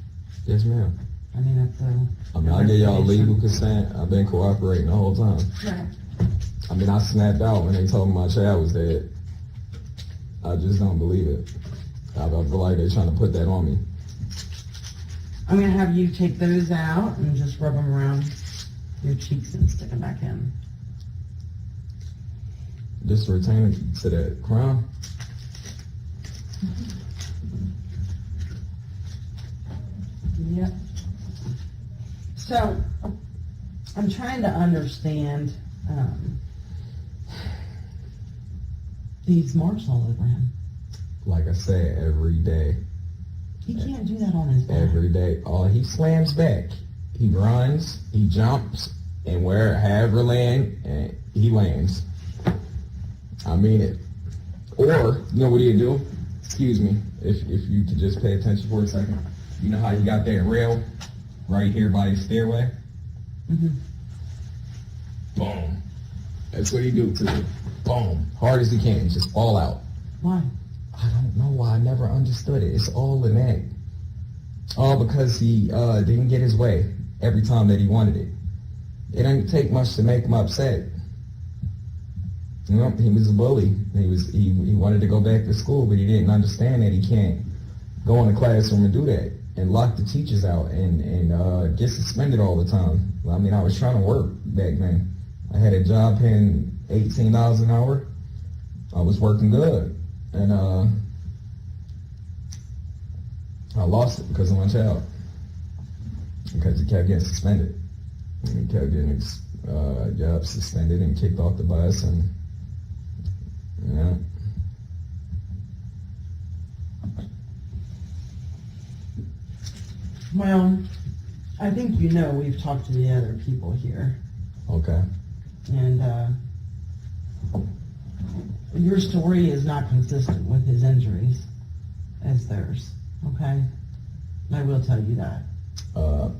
Yes, ma'am. I mean, that's a... I mean, I gave y'all legal consent. I've been cooperating the whole time. Right. I mean, I snapped out when they told me my child was dead. I just don't believe it. I feel like they're trying to put that on me. I'm going to have you take those out and just rub them around your cheeks and stick them back in. Just return it to that crown. Yep. So, I'm trying to understand these marks all over him. Like I said, every day. He can't do that on his back. Every day. Oh, he slams back. He runs, he jumps, and however land, he lands. I mean it. Or, you know what he'd do? Excuse me, if you could just pay attention for a second. You know how you got that rail right here by the stairway? Mm-hmm. Boom. That's what he do to it. Boom. Hard as he can, just fall out. Why? I don't know why. I never understood it. It's all in that. All because he didn't get his way every time that he wanted it. It didn't take much to make him upset. You know, he was a bully. He wanted to go back to school, but he didn't understand that he can't go in the classroom and do that and lock the teachers out and get suspended all the time. I mean, I was trying to work back then. I had a job paying $18 an hour. I was working good. And I lost it because of my child. Because he kept getting suspended. And he kept getting his job suspended and kicked off the bus. And, yeah. Well, I think you know we've talked to the other people here. Okay. And your story is not consistent with his injuries as theirs, okay? I will tell you that. I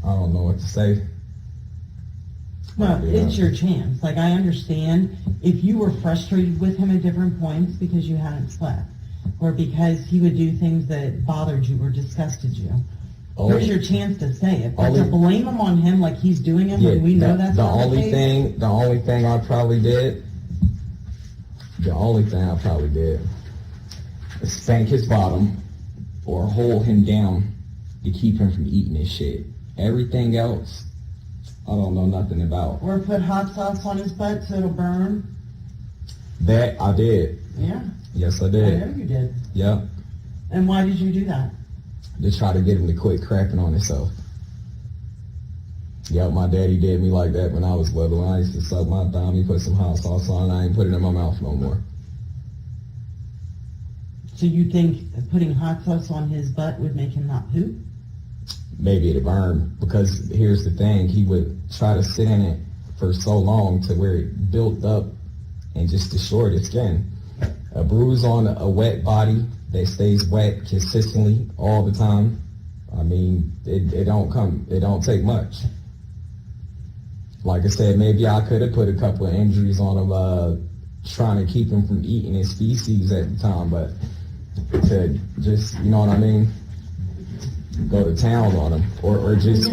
don't know what to say. Well, it's your chance. Like, I understand if you were frustrated with him at different points because you hadn't slept, or because he would do things that bothered you or disgusted you. Here's your chance to say it. But to blame him on him like he's doing it when we know that's not the case. The only thing I probably did is spank his bottom or hold him down to keep him from eating his shit. Everything else, I don't know nothing about. Or put hot sauce on his butt so it'll burn. That I did. Yeah. Yes, I I did. know you did. Yep. And why did you do that? To try to get him to quit crapping on himself. Yep, my daddy did me like that when I was little. When I used to suck my thumb, he put some hot sauce on and I ain't put it in my mouth no more. So you think putting hot sauce on his butt would make him not poop? Maybe it'd burn, because here's the thing, he would try to sit in it for so long to where it built up and just destroyed his skin. A bruise on a wet body that stays wet consistently all the time, I mean, it don't take much. Like I said, maybe I could have put a couple of injuries on him, trying to keep him from eating his feces at the time, but to just, you know what I mean, go to town on him, or just,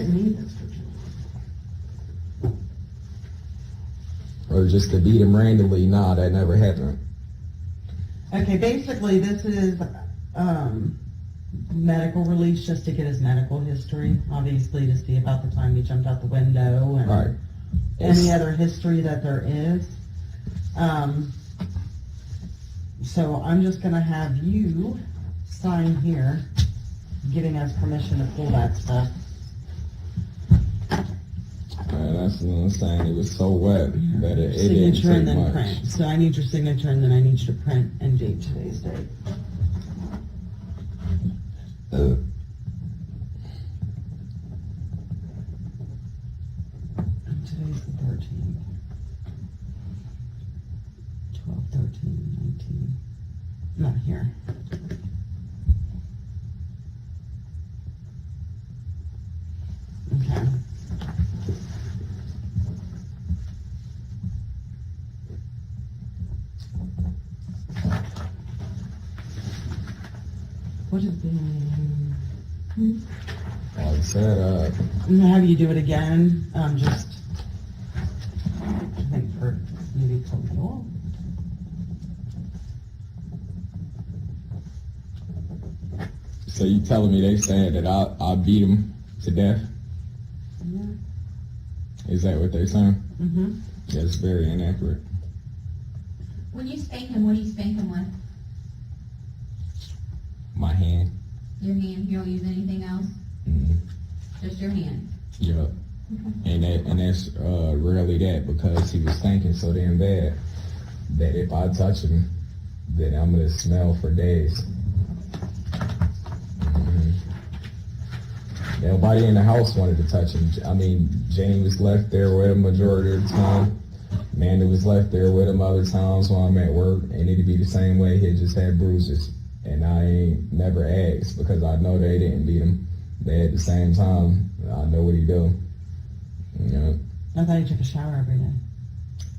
or just to beat him randomly. Nah, that never happened. Okay, basically this is medical release just to get his medical history, obviously to see about the time he jumped out the window and Right. any other history that there is. So I'm just going to have you sign here, giving us permission to pull that stuff. That's what I'm saying. It was so wet that it didn't Signature take and then much. print. So I need your signature and then I need you to print and date today's date. And today's the 13th. 12, 13, 19. Not here. Okay. What is the... Like I said, Have you do it again? Just, I think for maybe total. so you telling me they said that I beat him to death? Yeah. Is that what they're saying? Mm-hmm. That's very inaccurate. When you spank him, what do you spank him with? My hand. Your hand? You don't use anything else? Mm-hmm. Just your hand? Yep. And that's rarely that, because he was stinking so damn bad that if I touch him, then I'm gonna smell for days. Nobody in the house wanted to touch him. I mean, Jane was left there with him majority of the time. Amanda was left there with him other times while I'm at work, and it'd be the same way. He just had bruises, and I ain't never asked because I know they didn't beat him. They at the same time, I know what he do. You know? I thought he took a shower every day.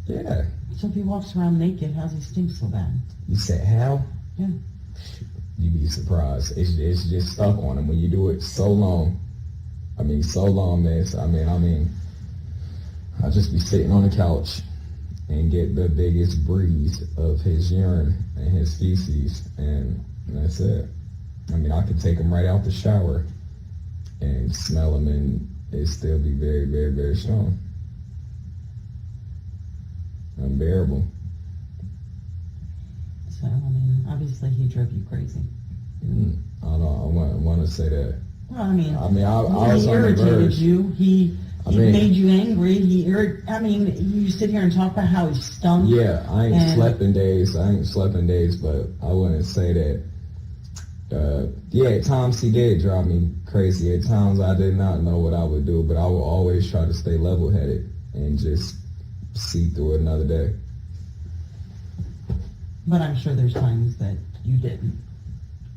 Yeah. So if he walks around naked, how's he stink so bad? You said how? Yeah. You'd be surprised. It's just stuck on him when you do it so long. I mean, so long, man. I mean, I'll just be sitting on the couch and get the biggest breeze of his urine and his feces, and that's it. I mean, I could take him right out the shower and smell him, and it'd still be very, very, very strong. Unbearable. So, I mean, obviously he drove you crazy. I don't know, I want to say that. Well, I mean, I was he on the irritated verge. you. He made you angry. I mean, you sit here and talk about how he stunk. Yeah, I ain't slept in days, but I wouldn't say that. Yeah, at times he did drive me crazy. At times I did not know what I would do, but I would always try to stay level-headed and just see through it another day. But I'm sure there's times that you didn't.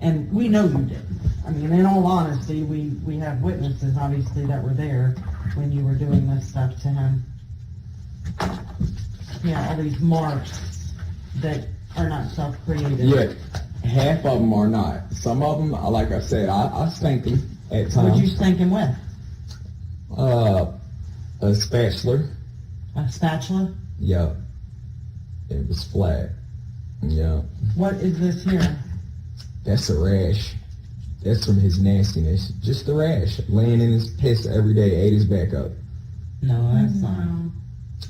And we know you didn't. I mean, in all honesty, we have witnesses, obviously, that were there when you were doing this stuff to him. Yeah, all these marks that are not self-created. Yeah, half of them are not. Some of them, like I said, I spank them at times. What'd you spank him with? A spatula. A spatula? Yeah. It was flat. Yeah. What is this here? That's a rash. That's from his nastiness. Just a rash. Laying in his piss every day, ate his back up. No, that's not.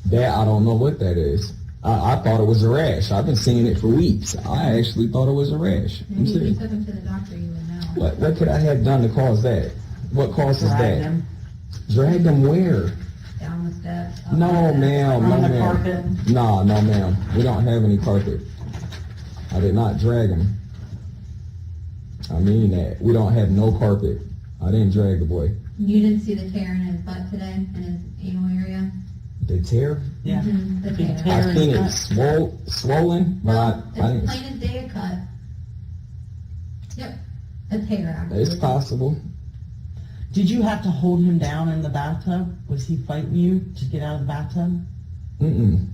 That, I don't know what that is. I thought it was a rash. I've been seeing it for weeks. I actually thought it was a rash. I'm Maybe if you serious. took him to the doctor, you would know. What could I have done to cause that? What causes Drag that? him Drag them where? Down the steps. up No, the steps. ma'am. No, on the ma'am. carpet. No, ma'am. We don't have any carpet. I did not drag him. I mean that. We don't have no carpet. I didn't drag the boy. You didn't see the tear in his butt today, in his anal area? The tear? Yeah. Mhm, the Big tear. tear. I seen in it his swollen, but No, I it's didn't. plain as day a cut. Yep, a tear actually. It's possible. Did you have to hold him down in the bathtub? Was he fighting you to get out of the bathtub? Mm-mm.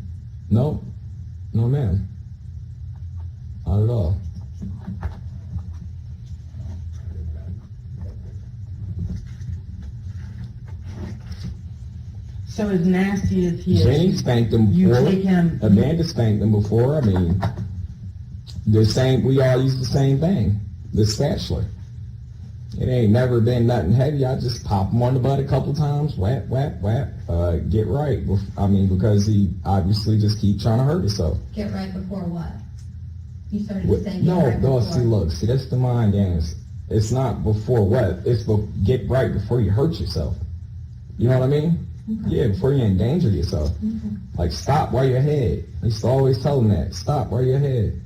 No. No, ma'am. Not at all. So as nasty as he Jenny is, spanked him you before. take him. Amanda spanked him before. I mean, the same. We all use the same thing. The spatula. It ain't never been nothing heavy. I just pop him on the butt a couple times. Whap, whap, whap. Get right. I mean, because he obviously just keep trying to hurt himself. Get right before what? You started to say get No, right no. before. See, look. See, that's the mind games. It's not before what. It's get right before you hurt yourself. You know what I mean? Okay. Yeah, before you endanger yourself. Okay. Like, stop while you're ahead. I used to always tell them that. Stop while you're ahead.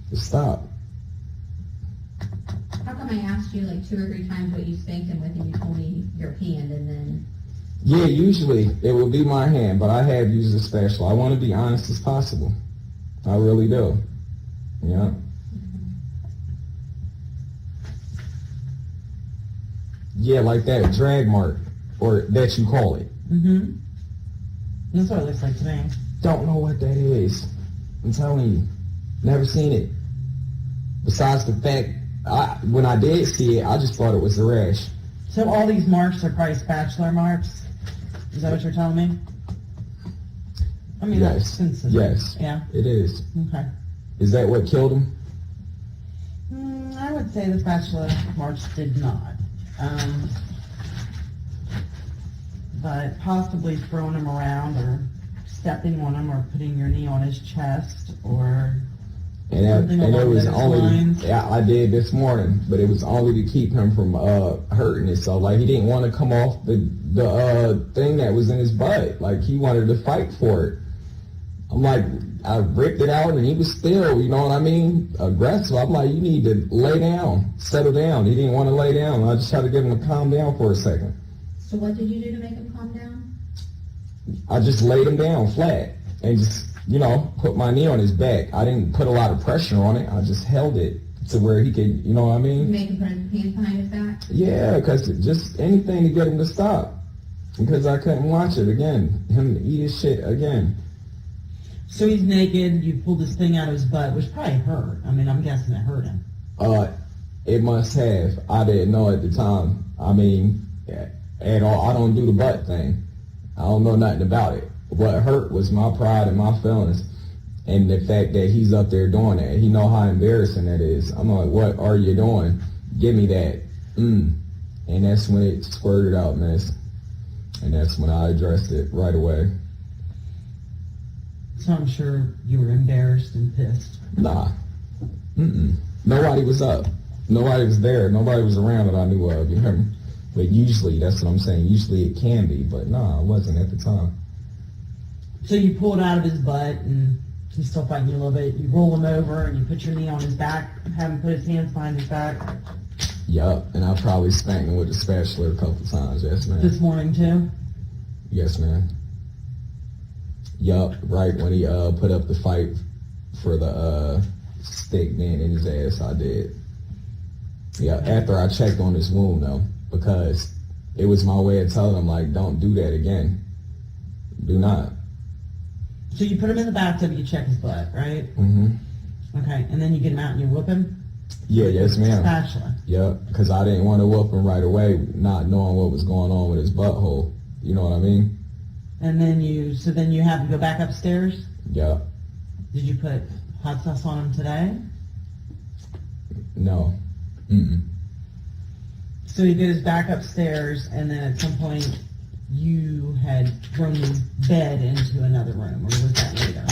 Just stop. How come I asked you like 2 or 3 times what you spanked him with and you told me your hand and then... Yeah, usually it will be my hand, but I have used a spatula. I want to be honest as possible. I really do. Yeah. Yeah, like that drag mark, or that you call it. Mm-hmm. That's what it looks like to me. Don't know what that is. I'm telling you. Never seen it. Besides the fact, when I did see it, I just thought it was a rash. So all these marks are probably spatula marks? Is that what you're telling me? I mean, that's Yes. consistent. Yes. Yeah, It is. okay. Is that what killed him? I would say the spatula marks did not. But possibly throwing him around or stepping on him or putting your knee on his chest or something And it along was those only, lines. yeah, I did this morning, but it was only to keep him from hurting himself. Like, he didn't want to come off the thing that was in his butt. Like, he wanted to fight for it. I'm like, I ripped it out and he was still, you know what I mean, aggressive. I'm like, you need to lay down, settle down. He didn't want to lay down. I just had to get him to calm down for a second. So what did you do to make him calm down? I just laid him down flat and just, you know, put my knee on his back. I didn't put a lot of pressure on it. I just held it to where he could, you know what I You mean? made him put his hands behind his back? Yeah, because just anything to get him to stop. Because I couldn't watch it again. Him eat his shit again. So he's naked, you pulled this thing out of his butt, which probably hurt. I mean, I'm guessing it hurt him. It must have. I didn't know at the time. I mean, at all. I don't do the butt thing. I don't know nothing about it. What hurt was my pride and my feelings. And the fact that he's up there doing that. He know how embarrassing that is. I'm like, what are you doing? Give me that. And that's when it squirted out, man. And that's when I addressed it right away. So I'm sure you were embarrassed and pissed. Nah. Nobody was up. Nobody was there. Nobody was around that I knew of. You hear me? But usually, that's what I'm saying. Usually it can be, but nah, it wasn't at the time. So you pull it out of his butt and he's still fighting you a little bit. You roll him over and you put your knee on his back, have him put his hands behind his back. Yup, and I probably spanked him with a spatula a couple times. Yes, man. This morning too? Yes, man. Yup, right when he put up the fight for the stick being in his ass, I did. Yeah, after I checked on his wound though, because it was my way of telling him, like, don't do that again. Do not. So you put him in the bathtub, you check his butt, right? Mm-hmm. Okay, and then you get him out and you whoop him? Yeah, yes, ma'am. Spatula. Yep, because I didn't want to whoop him right away, not knowing what was going on with his butthole. You know what I mean? And then you have him go back upstairs? Yep. Did you put hot sauce on him today? No. Mm-mm. So he goes back upstairs, and then at some point you had thrown the bed into another room, or was that later?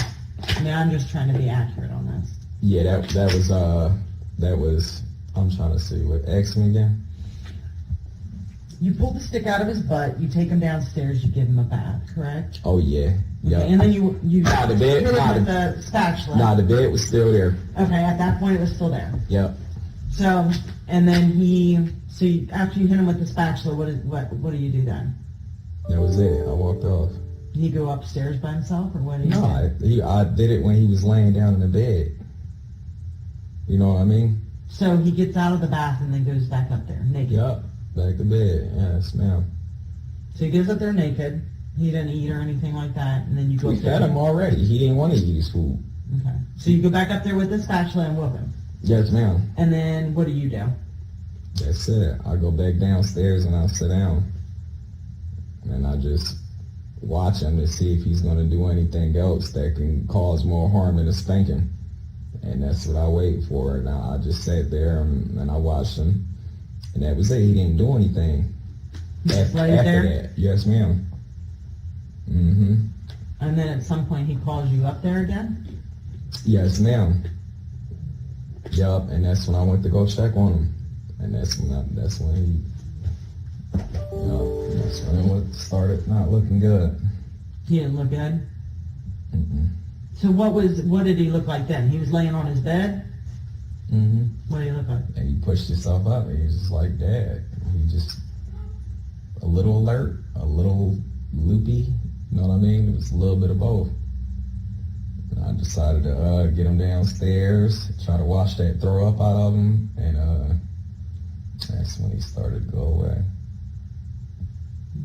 I mean, I'm just trying to be accurate on this. Yeah, that was, I'm trying to see, what, ask me again? You pull the stick out of his butt, you take him downstairs, you give him a bath, correct? Oh, yeah. Yep. Okay, and then you Nah, the bed- hit him nah, with the spatula. Nah, the bed was still there. Okay, at that point it was still there. Yep. So, and then after you hit him with the spatula, what do you do then? That was it. I walked off. Did he go upstairs by himself, or what did he No, I did it when he was laying down in the bed. You know what I mean? So he gets out of the bath and then goes back up there, naked. Yep. Back to bed. Yes, ma'am. So he goes up there naked. He didn't eat or anything like that, and then you go We up there. fed him already. He didn't want to eat his food. Okay. So you go back up there with the spatula and whoop him. Yes, ma'am. And then what do you do? That's it. I go back downstairs and I sit down. And I just watch him to see if he's going to do anything else that can cause more harm than a spanking. And that's what I wait for. And I just sat there and I watched him. And that was it. He didn't do anything. Just laid after there? that. Yes, ma'am. Mm-hmm. And then at some point he calls you up there again? Yes, ma'am. Yup, and that's when I went to go check on him. And that's when it started not looking good. He didn't look good? Mm-mm. So what did he look like then? He was laying on his bed? Mm-hmm. What did he look like? And he pushed himself up, and he was just like, Dad. He just, a little alert, a little loopy, you know what I mean? It was a little bit of both. And I decided to get him downstairs, try to wash that throw up out of him, and that's when he started to go away.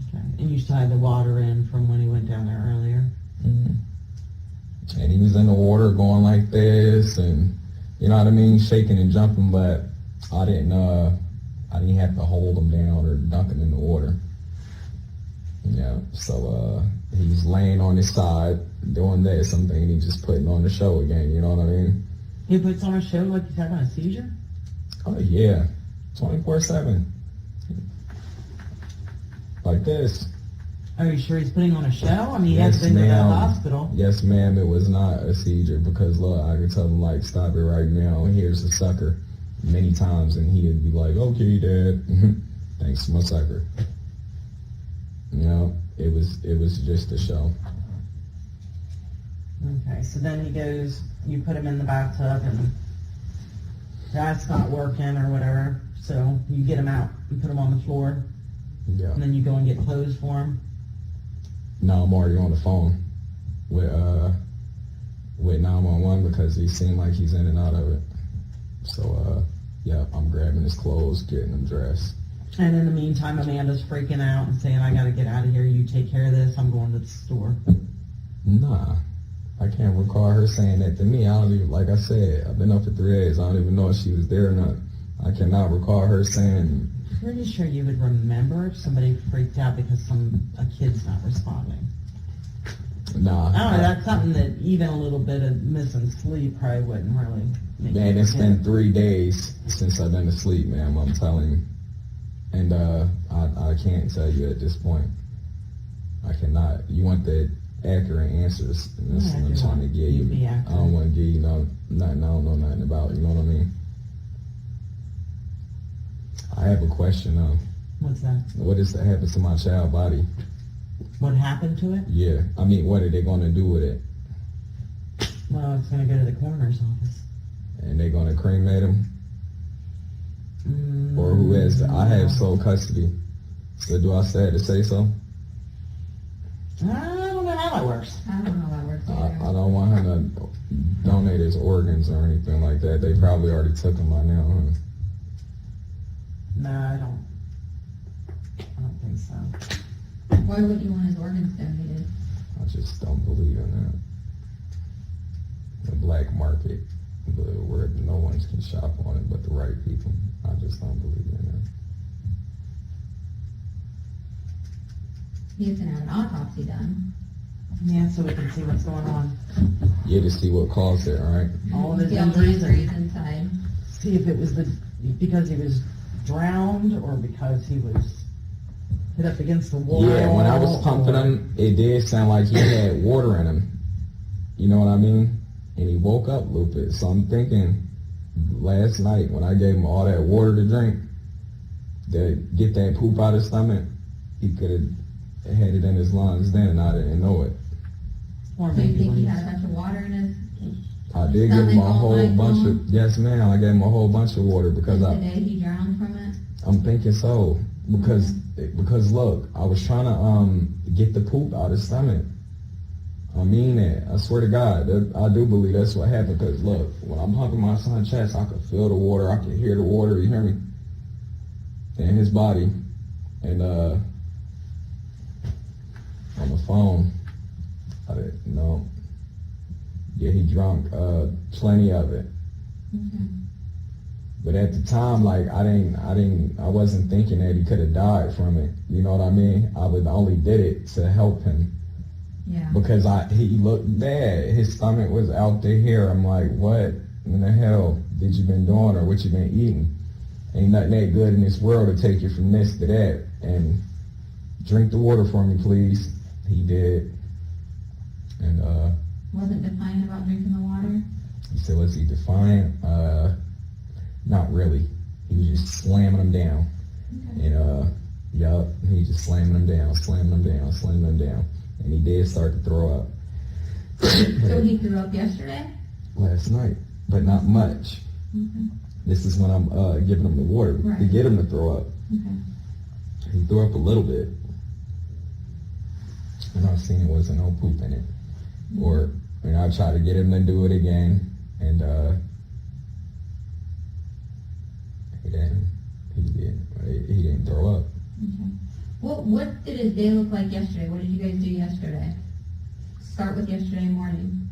Okay. And you still had the water in from when he went down there earlier? Mm-hmm. And he was in the water going like this, and you know what I mean, shaking and jumping, but I didn't have to hold him down or dunk him in the water. Yeah, so he was laying on his side doing this, I'm thinking he's just putting on the show again, you know what I mean? He puts on a show like he's having a seizure? Oh yeah, 24/7. Like this. Are you sure he's putting on a show? I mean, he hasn't been to the ma'am. hospital. Yes, ma'am, it was not a seizure because, look, I could tell him, like, stop it right now, here's the sucker, many times, and he'd be like, okay, Dad, thanks for my sucker. You know, it was just a show. Okay, so then he goes, you put him in the bathtub, and that's not working or whatever, so you get him out. You put him on the floor, Yeah. and then you go and get clothes for him. No, I'm already on the phone with 911 because he seemed like he's in and out of it. So, yeah, I'm grabbing his clothes, getting him dressed. And in the meantime, Amanda's freaking out and saying, I gotta get out of here, you take care of this, I'm going to the store. Nah, I can't recall her saying that to me. I don't even, like I said, I've been up for 3 days. I don't even know if she was there or not. I cannot recall her saying. Pretty sure you would remember if somebody freaked out because a kid's not responding. Nah. I don't know, that's something that even a little bit of missing sleep probably wouldn't really make Man, you it's been forget. 3 days since I've been asleep, ma'am, I'm telling you. And I can't tell you at this point. I cannot. You want the accurate answers, and that's Yeah, what I'm if you trying to want, give you you. be I accurate. don't want to give you nothing I don't know nothing about, you know what I mean? I have a question though. What's that? What is to happen to my child body? What happened to it? Yeah, I mean, what are they going to do with it? Well, it's gonna go to the coroner's office. And they're going to cremate him? Or who has I have sole custody. So do I still have to say so? I don't know how that works. I don't know how that works I either. don't want him to donate his organs or anything like that. They probably already took them by now, huh? No, I don't think so. Why would you want his organs donated? I just don't believe in that. the black market, but where no one can shop on it but the right people. I just don't believe in it. He's gonna have an autopsy done. Yeah, so we can see what's going on. Yeah, to see what caused it, right? All of his See all the injuries injuries and inside. see if it was because he was drowned or because he was hit up against the wall. Yeah, when I was pumping or- him, it did sound like he had water in him. You know what I mean? And he woke up lupus. So I'm thinking last night when I gave him all that water to drink, to get that poop out of his stomach, he could have had it in his lungs then and I didn't know it. Or Do you maybe think when he he's had a bunch of water in his I did give him a Stomach all whole night bunch long? of, yes ma'am, I gave him a whole bunch of water because the day he drowned from it? I'm thinking so. Because look, I was trying to get the poop out of his stomach. I mean that. I swear to God, I do believe that's what happened. Because look, when I'm humping my son's chest, I could feel the water. I could hear the water. You hear me? In his body, and on the phone, I didn't know. Yeah, he drunk plenty of it. But at the time, like I wasn't thinking that he could have died from it. You know what I mean? I would only did it to help him. Yeah. Because he looked bad. His stomach was out to here. I'm like, what in the hell did you been doing or what you been eating? Ain't nothing that good in this world to take you from this to that. And drink the water for me, please. He did. And Wasn't defiant about drinking the water? he said, was he defiant? Not really. He was just slamming them down. Okay. And yup, he just slamming them down, slamming them down, slamming them down. And he did start to throw up. So he threw up yesterday? Last night, but not much. Okay. This is when I'm giving him the water to Right. get him to throw up. Okay. He threw up a little bit. And I've seen it wasn't no poop in it. Or, I tried to get him to do it again, and he didn't throw up. Okay. What did his day look like yesterday? What did you guys do yesterday? Start with yesterday morning.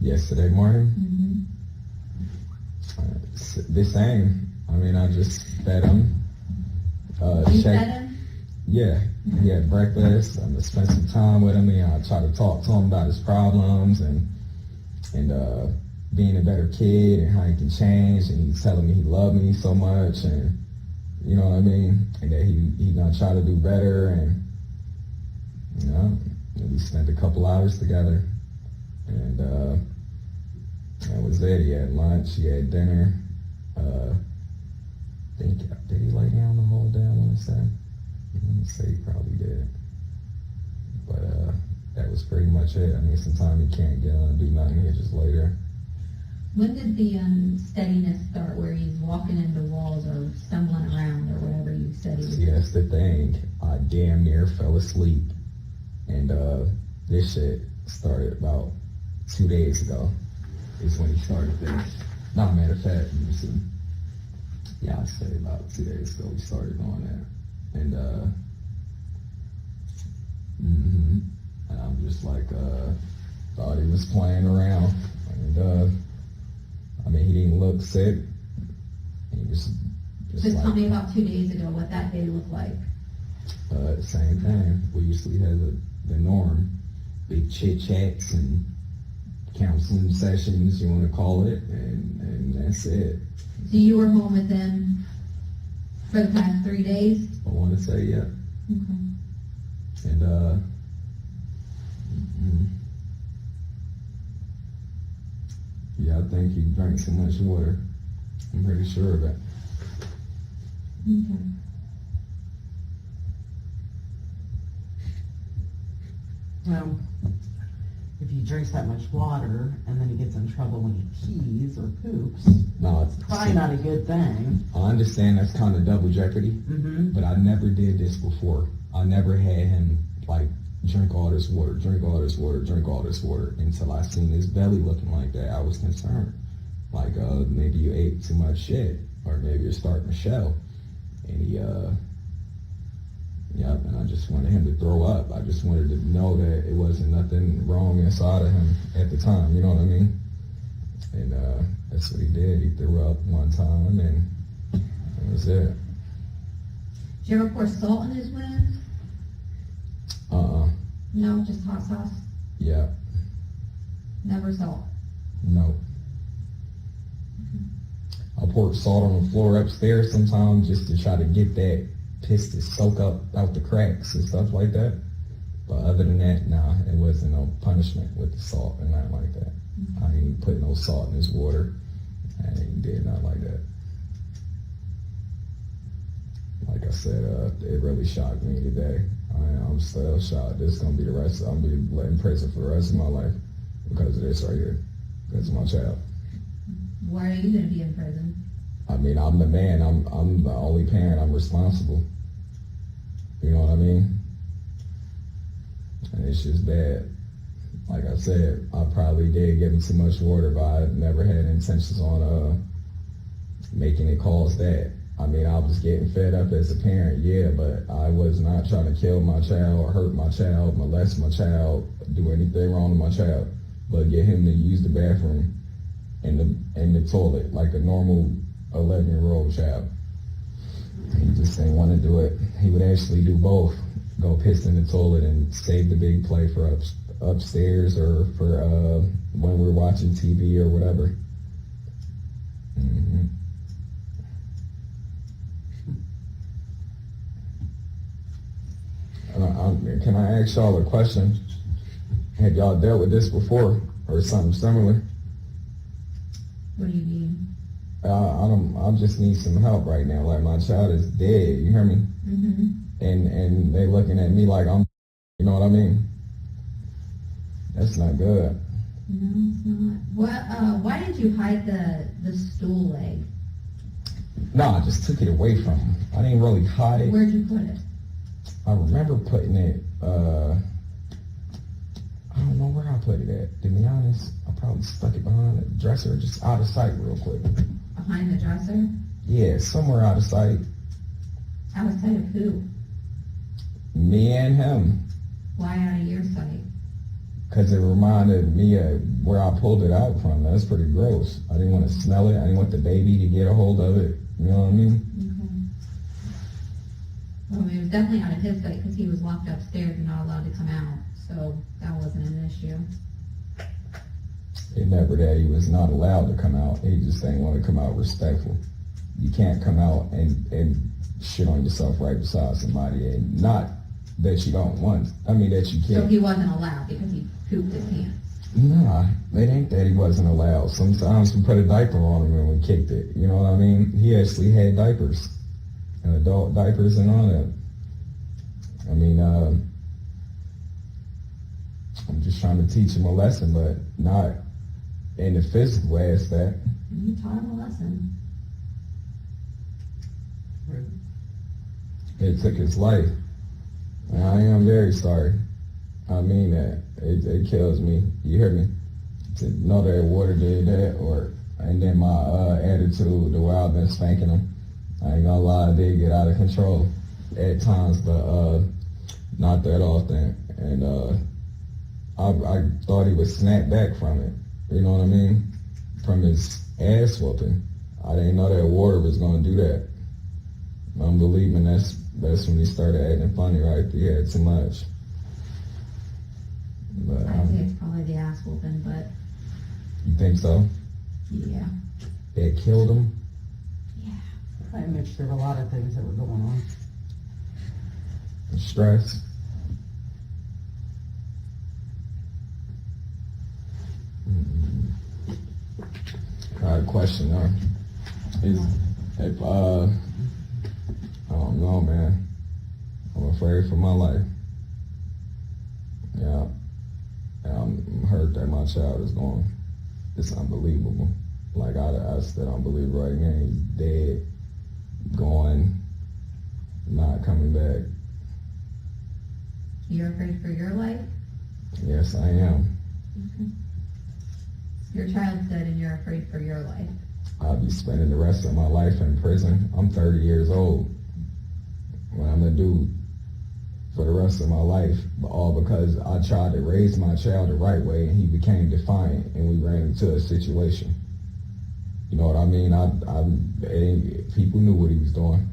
Yesterday morning, Mm-hmm. the same. I just fed him. You checked- fed him? Yeah, he had breakfast. I spent some time with him. I tried to talk to him about his problems and being a better kid and how he can change. And he's telling me he loved me so much, and you know what I mean, and that he gonna try to do better. And we spent a couple hours together, and that was it. He had lunch. He had dinner. Did he lay down the whole day? I want to say. Let me say he probably did. But that was pretty much it. Sometimes he can't get on and do nothing. He just lay there. When did the unsteadiness start where he's walking into walls or stumbling around or whatever you said he was See, that's the thing. I damn near fell asleep. And this shit started about 2 days ago. Is when he started this. Not a matter of fact, let me see. Yeah, I'd say about 2 days ago we started doing that. And and I'm just like thought he was playing around, and he didn't look sick. He was just Just like, tell me about 2 days ago what that day looked like. same thing. We usually have the norm, big chit chats and counseling sessions, you want to call it, and that's it. So you were home with him for the past 3 days? I want to say, yeah. Okay. And yeah, I think he drank so much water. I'm pretty sure of it. Okay. Well, if he drinks that much water and then he gets in trouble when he pees or poops, No, it's probably not a good thing. I understand that's kind of double jeopardy, Mm-hmm. but I never did this before. I never had him drink all this water, drink all this water, drink all this water until I seen his belly looking like that. I was concerned. Maybe you ate too much shit, or maybe you're starting to show. And he, and I just wanted him to throw up. I just wanted to know that it wasn't nothing wrong inside of him at the time, you know what I mean? And that's what he did. He threw up one time, and that was it. Did you ever pour salt in his wounds? No, just hot sauce? Yeah. Never salt? No. I pour salt on the floor upstairs sometimes just to try to get that piss to soak up out the cracks and stuff like that. But other than that, nah, it wasn't no punishment with the salt and nothing like that. I ain't put no salt in his water. I ain't did nothing like that. Like I said, it really shocked me today. I'm still shocked. This is gonna be the rest. I'm gonna be in prison for the rest of my life because of this right here. Because of my child. Why are you going to be in prison? I mean, I'm the man. I'm the only parent. I'm responsible. You know what I mean? And it's just bad. Like I said, I probably did give him too much water, but I never had intentions on making it cause that. I mean, I was getting fed up as a parent, yeah, but I was not trying to kill my child or hurt my child, molest my child, do anything wrong to my child, but get him to use the bathroom in the toilet like a normal 11-year-old child. He just didn't want to do it. He would actually do both. Go piss in the toilet and save the big play for upstairs or for when we're watching TV or whatever. Mm-hmm. Can I ask y'all a question? Have y'all dealt with this before or something similar? What do you mean? I just need some help right now. Like, my child is dead, you hear me? Mm-hmm. And they looking at me like I'm, you know what I mean? That's not good. No, it's not. What? Why did you hide the stool leg? No, I just took it away from him. I didn't really hide it. Where'd you put it? I remember putting it, I don't know where I put it at, to be honest. I probably stuck it behind the dresser, just out of sight real quick. Behind the dresser? Yeah, somewhere out of sight. Out of sight of who? Me and him. Why out of your sight? Because it reminded me of where I pulled it out from. That's pretty gross. I didn't want to smell it. I didn't want the baby to get a hold of it. You know what I mean? Well, I mean, it was definitely out of his sight because he was locked upstairs and not allowed to come out. So that wasn't an issue. It never that he was not allowed to come out. He just didn't want to come out respectful. You can't come out and shit on yourself right beside somebody, and not that you don't want. I mean, that you can't. So he wasn't allowed because he pooped his pants. Nah, it ain't that he wasn't allowed. Sometimes we put a diaper on him and we kicked it. You know what I mean? He actually had diapers. Adult diapers and all that. I mean, I'm just trying to teach him a lesson, but not in the physical aspect. You taught him a lesson. It took his life. And I am very sorry. I mean that. It kills me. You hear me? To know that water did that, and then my attitude, the way I've been spanking him. I ain't gonna lie, I did get out of control at times, but not that often. And I thought he would snap back from it. You know what I mean? From his ass whooping. I didn't know that water was gonna do that. Unbelievable. That's when he started acting funny, right? He had too much. But I'd say it's probably the ass whooping, but you think so? yeah. It killed him? I mixed there were a lot of things that were going on. Stress. I had a question though. If I don't know, man. I'm afraid for my life. Yeah. I'm hurt that my child is gone. It's unbelievable. Like I still don't believe right now he's dead, gone, not coming back. You're afraid for your life? Yes, I am. Your child's dead and you're afraid for your life. I'll be spending the rest of my life in prison. I'm 30 years old. What I'm gonna do for the rest of my life, all because I tried to raise my child the right way and he became defiant and we ran into a situation. You know what I mean? People knew what he was doing.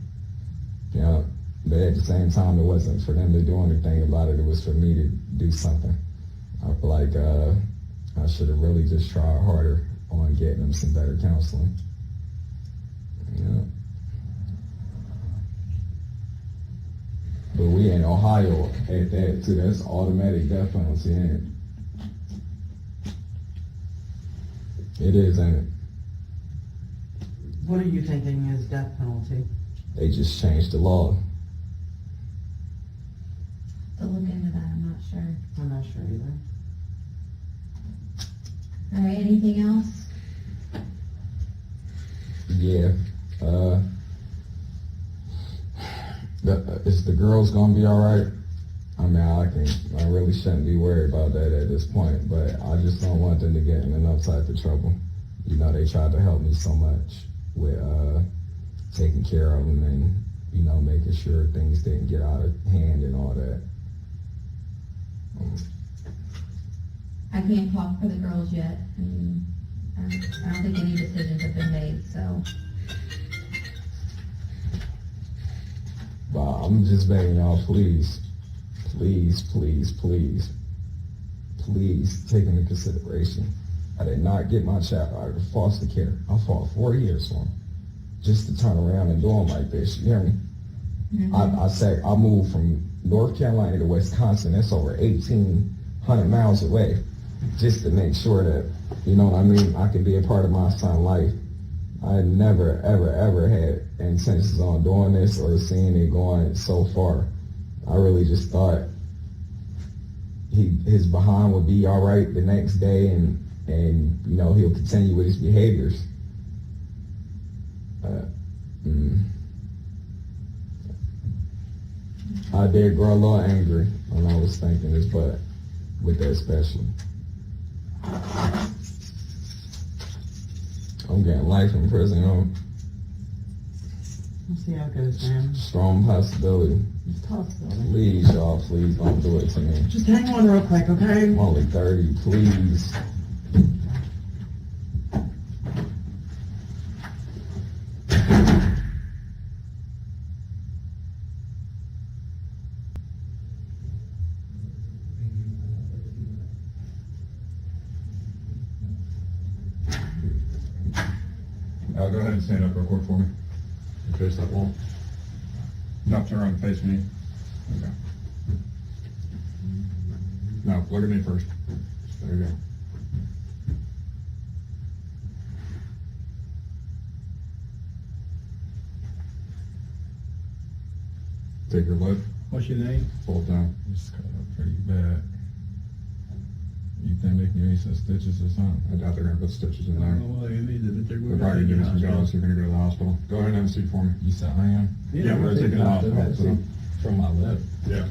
You know, but at the same time, it wasn't for them to do anything about it. It was for me to do something. I feel like I should have really just tried harder on getting him some better counseling. You know. But we in Ohio at that too. That's automatic death penalty, ain't it? It is, ain't it? What are you thinking is death penalty? They just changed the law. To look into that, I'm not sure. I'm not sure either. All right, anything else? Yeah. Is the girls gonna be all right? I mean, I really shouldn't be worried about that at this point, but I just don't want them to get in enough type of trouble. You know, they tried to help me so much with taking care of them and, you know, making sure things didn't get out of hand and all that. I can't talk for the girls yet. I mean, I don't think any decisions have been made, so. But I'm just begging y'all, please, please, please, please, please take into consideration. I did not get my child out of foster care. I fought 4 years for him. Just to turn around and do him like this, you hear me? Mm-hmm. I moved from North Carolina to Wisconsin. That's over 1,800 miles away, just to make sure that, you know what I mean, I can be a part of my son's life. I never, ever, ever had intentions on doing this or seeing it going so far. I really just thought his behind would be all right the next day, and you know, he'll continue with his behaviors. I did grow a little angry when I was thinking this, but with that especially. I'm getting life in prison, you know. We'll see how it goes, man. Strong possibility. It's a possibility. Please, y'all, please don't do it to me. Just hang on real quick, okay? I'm only 30, please. Go ahead and stand up real quick for me. Face that wall. No, turn around and face me. Okay. No, look at me first. There you go. Take your lip. What's your name? Fold down. It's cut up pretty bad. You think they can use some stitches or something? I doubt they're gonna put stitches in there. Well, you need to, they're They're probably gonna give me some gauze. You're gonna go to the hospital. Go ahead and have a seat for me. You said I am? Yeah, we're taking the hospital. So. From my lip. Yeah.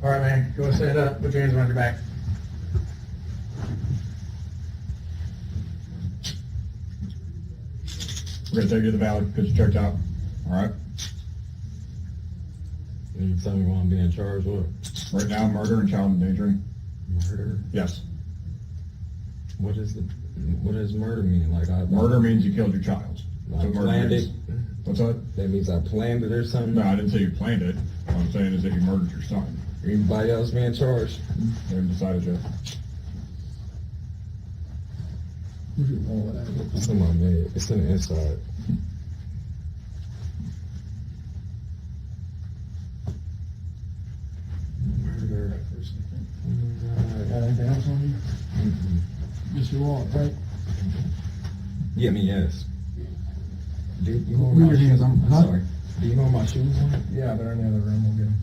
All right, man, go ahead, stand up, put your hands around your back. We're gonna take you to the valley, get you checked out. All right? And you tell me what I'm being charged with? Right now, murder and child endangering. Murder? Yes. What does murder mean? Like Murder means you killed your child. That's I what murder planned means. it. What's that? That means I planned it or something? No, I didn't say you planned it. What I'm saying is that you murdered your son. Anybody else being charged? They haven't decided yet. It's in my mail. It's in the inside. Murder. Got anything else on you? Yes, you are, right? Yeah, me, yes. Do you know Move my your hands, shoes? I'm sorry. Do you know my shoes on? Yeah, they're in the other room, we'll get them.